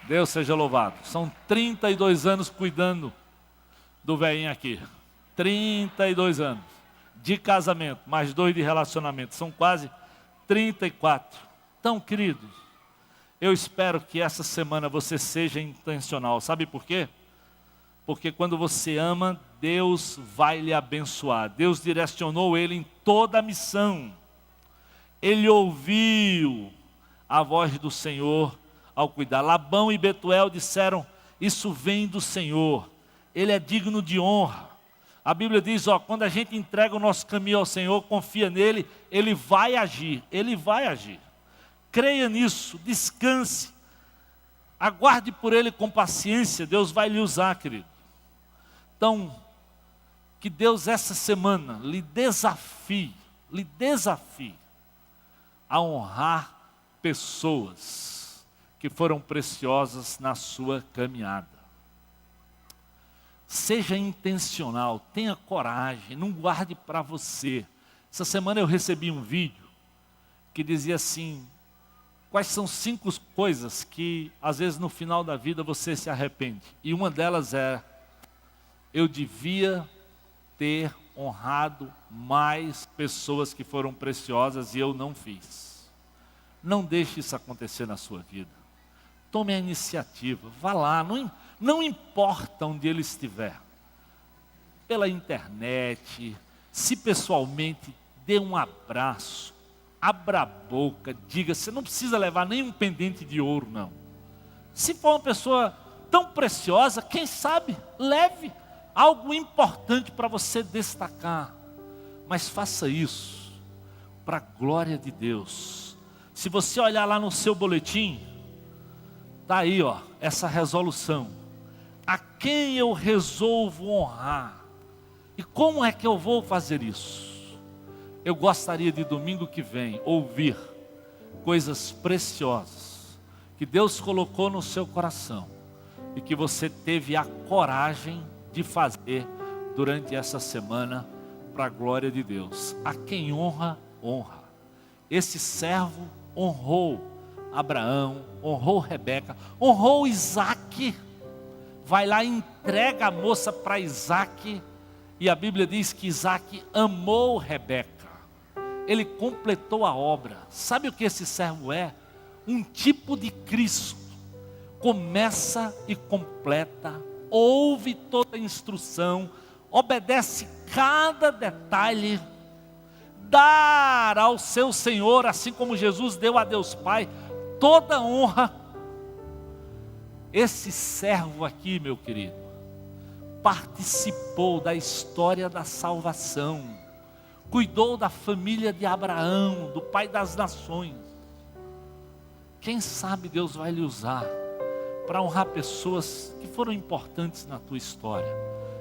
Deus seja louvado. São 32 anos cuidando do velhinho aqui. 32 anos de casamento, mais 2 de relacionamento. São quase 34. Então, queridos, eu espero que essa semana você seja intencional. Sabe por quê? Porque quando você ama, Deus vai lhe abençoar. Deus direcionou ele em toda a missão. Ele ouviu a voz do Senhor ao cuidar. Labão e Betuel disseram, isso vem do Senhor. Ele é digno de honra. A Bíblia diz, quando a gente entrega o nosso caminho ao Senhor, confia nele, Ele vai agir. Ele vai agir. Creia nisso, descanse. Aguarde por Ele com paciência, Deus vai lhe usar, querido. Então, que Deus essa semana lhe desafie a honrar pessoas que foram preciosas na sua caminhada. Seja intencional, tenha coragem, não guarde para você. Essa semana eu recebi um vídeo que dizia assim, quais são 5 coisas que às vezes no final da vida você se arrepende. E uma delas é, eu devia ter honrado mais pessoas que foram preciosas e eu não fiz. Não deixe isso acontecer na sua vida. Tome a iniciativa, vá lá, não importa onde ele estiver. Pela internet, se pessoalmente, dê um abraço, abra a boca, diga, você não precisa levar nenhum pendente de ouro, não. Se for uma pessoa tão preciosa, quem sabe, leve algo importante para você destacar. Mas faça isso para a glória de Deus. Se você olhar lá no seu boletim, está aí, essa resolução. A quem eu resolvo honrar? E como é que eu vou fazer isso? Eu gostaria de domingo que vem ouvir coisas preciosas que Deus colocou no seu coração e que você teve a coragem de fazer durante essa semana para a glória de Deus. A quem honra, honra. Esse servo honrou Abraão, honrou Rebeca, honrou Isaac. Vai lá e entrega a moça para Isaac. E a Bíblia diz que Isaac amou Rebeca. Ele completou a obra. Sabe o que esse servo é? Um tipo de Cristo. Começa e completa, ouve toda a instrução, obedece cada detalhe, dar ao seu Senhor, assim como Jesus deu a Deus Pai, toda honra. Esse servo aqui, meu querido, participou da história da salvação, cuidou da família de Abraão, do pai das nações. Quem sabe Deus vai lhe usar para honrar pessoas que foram importantes na tua história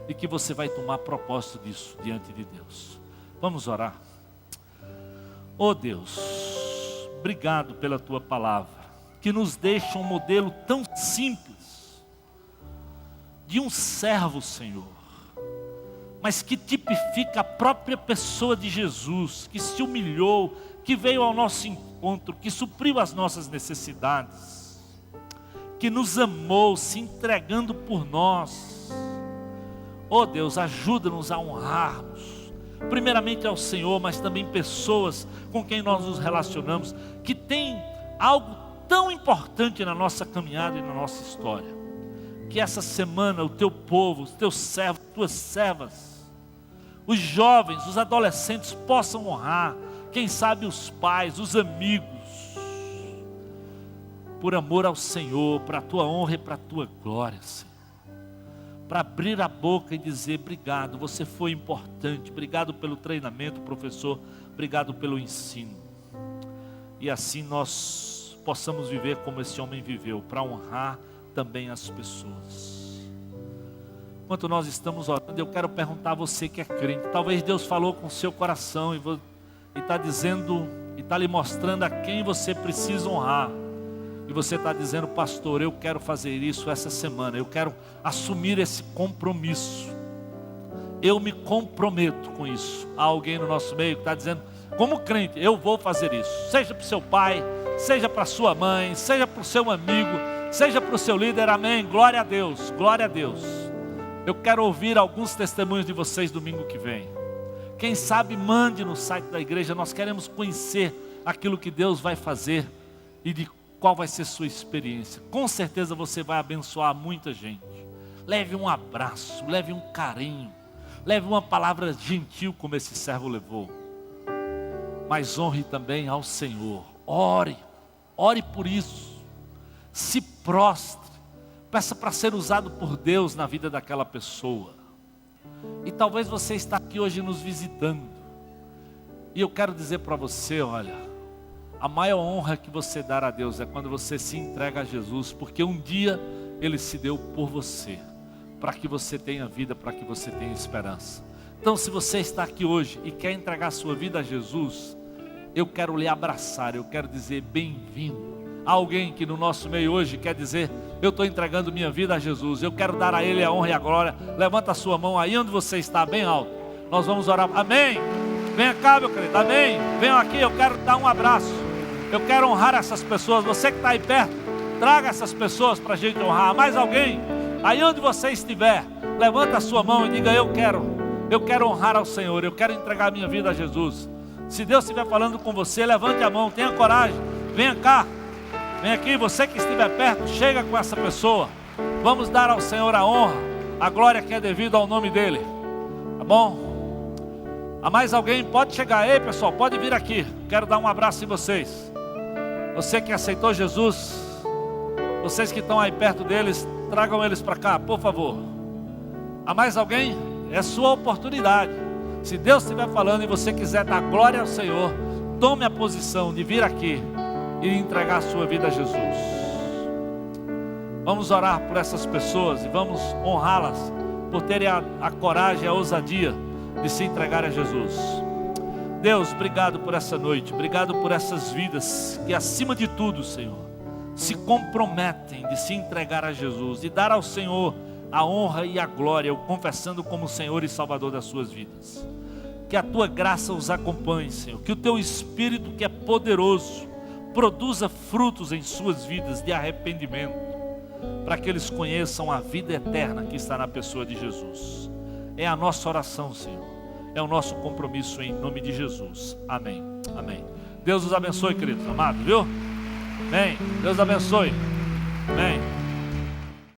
e que você vai tomar propósito disso diante de Deus. Vamos orar. Oh Deus, obrigado pela tua palavra, que nos deixa um modelo tão simples de um servo, Senhor, mas que tipifica a própria pessoa de Jesus, que se humilhou, que veio ao nosso encontro, que supriu as nossas necessidades, que nos amou, se entregando por nós. Oh Deus, ajuda-nos a honrarmos, primeiramente ao Senhor, mas também pessoas com quem nós nos relacionamos, que tem algo tão importante na nossa caminhada e na nossa história. Que essa semana o teu povo, os teus servos, as tuas servas, os jovens, os adolescentes possam honrar, quem sabe os pais, os amigos, por amor ao Senhor, para a tua honra e para a tua glória, Senhor. para abrir a boca e dizer obrigado, você foi importante, obrigado pelo treinamento, professor, obrigado pelo ensino. E assim nós possamos viver como esse homem viveu, para honrar também as pessoas. Enquanto nós estamos orando, eu quero perguntar a você que é crente, talvez Deus falou com o seu coração e está dizendo, e está lhe mostrando a quem você precisa honrar. E você está dizendo, pastor, eu quero fazer isso essa semana, eu quero assumir esse compromisso. Eu me comprometo com isso. Há alguém no nosso meio que está dizendo, como crente, eu vou fazer isso. Seja para o seu pai, seja para a sua mãe, seja para o seu amigo, seja para o seu líder, amém. Glória a Deus, glória a Deus. Eu quero ouvir alguns testemunhos de vocês domingo que vem. Quem sabe mande no site da igreja, nós queremos conhecer aquilo que Deus vai fazer e de qual vai ser sua experiência. Com certeza você vai abençoar muita gente. Leve um abraço, leve um carinho, leve uma palavra gentil como esse servo levou. Mas honre também ao Senhor. Ore por isso. Se prostre, peça para ser usado por Deus na vida daquela pessoa. E talvez você está aqui hoje nos visitando. E eu quero dizer para você, olha, a maior honra que você dá a Deus é quando você se entrega a Jesus, porque um dia Ele se deu por você, para que você tenha vida, para que você tenha esperança. Então, se você está aqui hoje e quer entregar a sua vida a Jesus, eu quero lhe abraçar, eu quero dizer bem-vindo. Há alguém que no nosso meio hoje quer dizer, eu estou entregando minha vida a Jesus, eu quero dar a Ele a honra e a glória. Levanta a sua mão aí onde você está, bem alto. Nós vamos orar, amém? Venha cá, meu querido, amém? Venham aqui, eu quero dar um abraço. Eu quero honrar essas pessoas. Você que está aí perto, traga essas pessoas para a gente honrar. Mais alguém? Aí onde você estiver, levanta a sua mão e diga, eu quero honrar ao Senhor, eu quero entregar a minha vida a Jesus. Se Deus estiver falando com você, levante a mão, tenha coragem, venha cá, vem aqui, você que estiver perto, chega com essa pessoa. Vamos dar ao Senhor a honra, a glória que é devida ao nome dEle, tá bom? Há mais alguém? Pode chegar, ei pessoal, pode vir aqui, quero dar um abraço em vocês. Você que aceitou Jesus, vocês que estão aí perto deles, tragam eles para cá, por favor. Há mais alguém? É sua oportunidade. Se Deus estiver falando e você quiser dar glória ao Senhor, tome a posição de vir aqui e entregar a sua vida a Jesus. Vamos orar por essas pessoas e vamos honrá-las por terem a coragem, a ousadia de se entregar a Jesus. Deus, obrigado por essa noite, obrigado por essas vidas que acima de tudo, Senhor, se comprometem de se entregar a Jesus, de dar ao Senhor a honra e a glória, o confessando como Senhor e Salvador das suas vidas. Que a Tua graça os acompanhe, Senhor, que o Teu Espírito que é poderoso, produza frutos em suas vidas de arrependimento, para que eles conheçam a vida eterna que está na pessoa de Jesus. É a nossa oração, Senhor. É o nosso compromisso em nome de Jesus. Amém. Amém. Deus os abençoe, queridos amados, viu? Amém. Deus abençoe. Amém.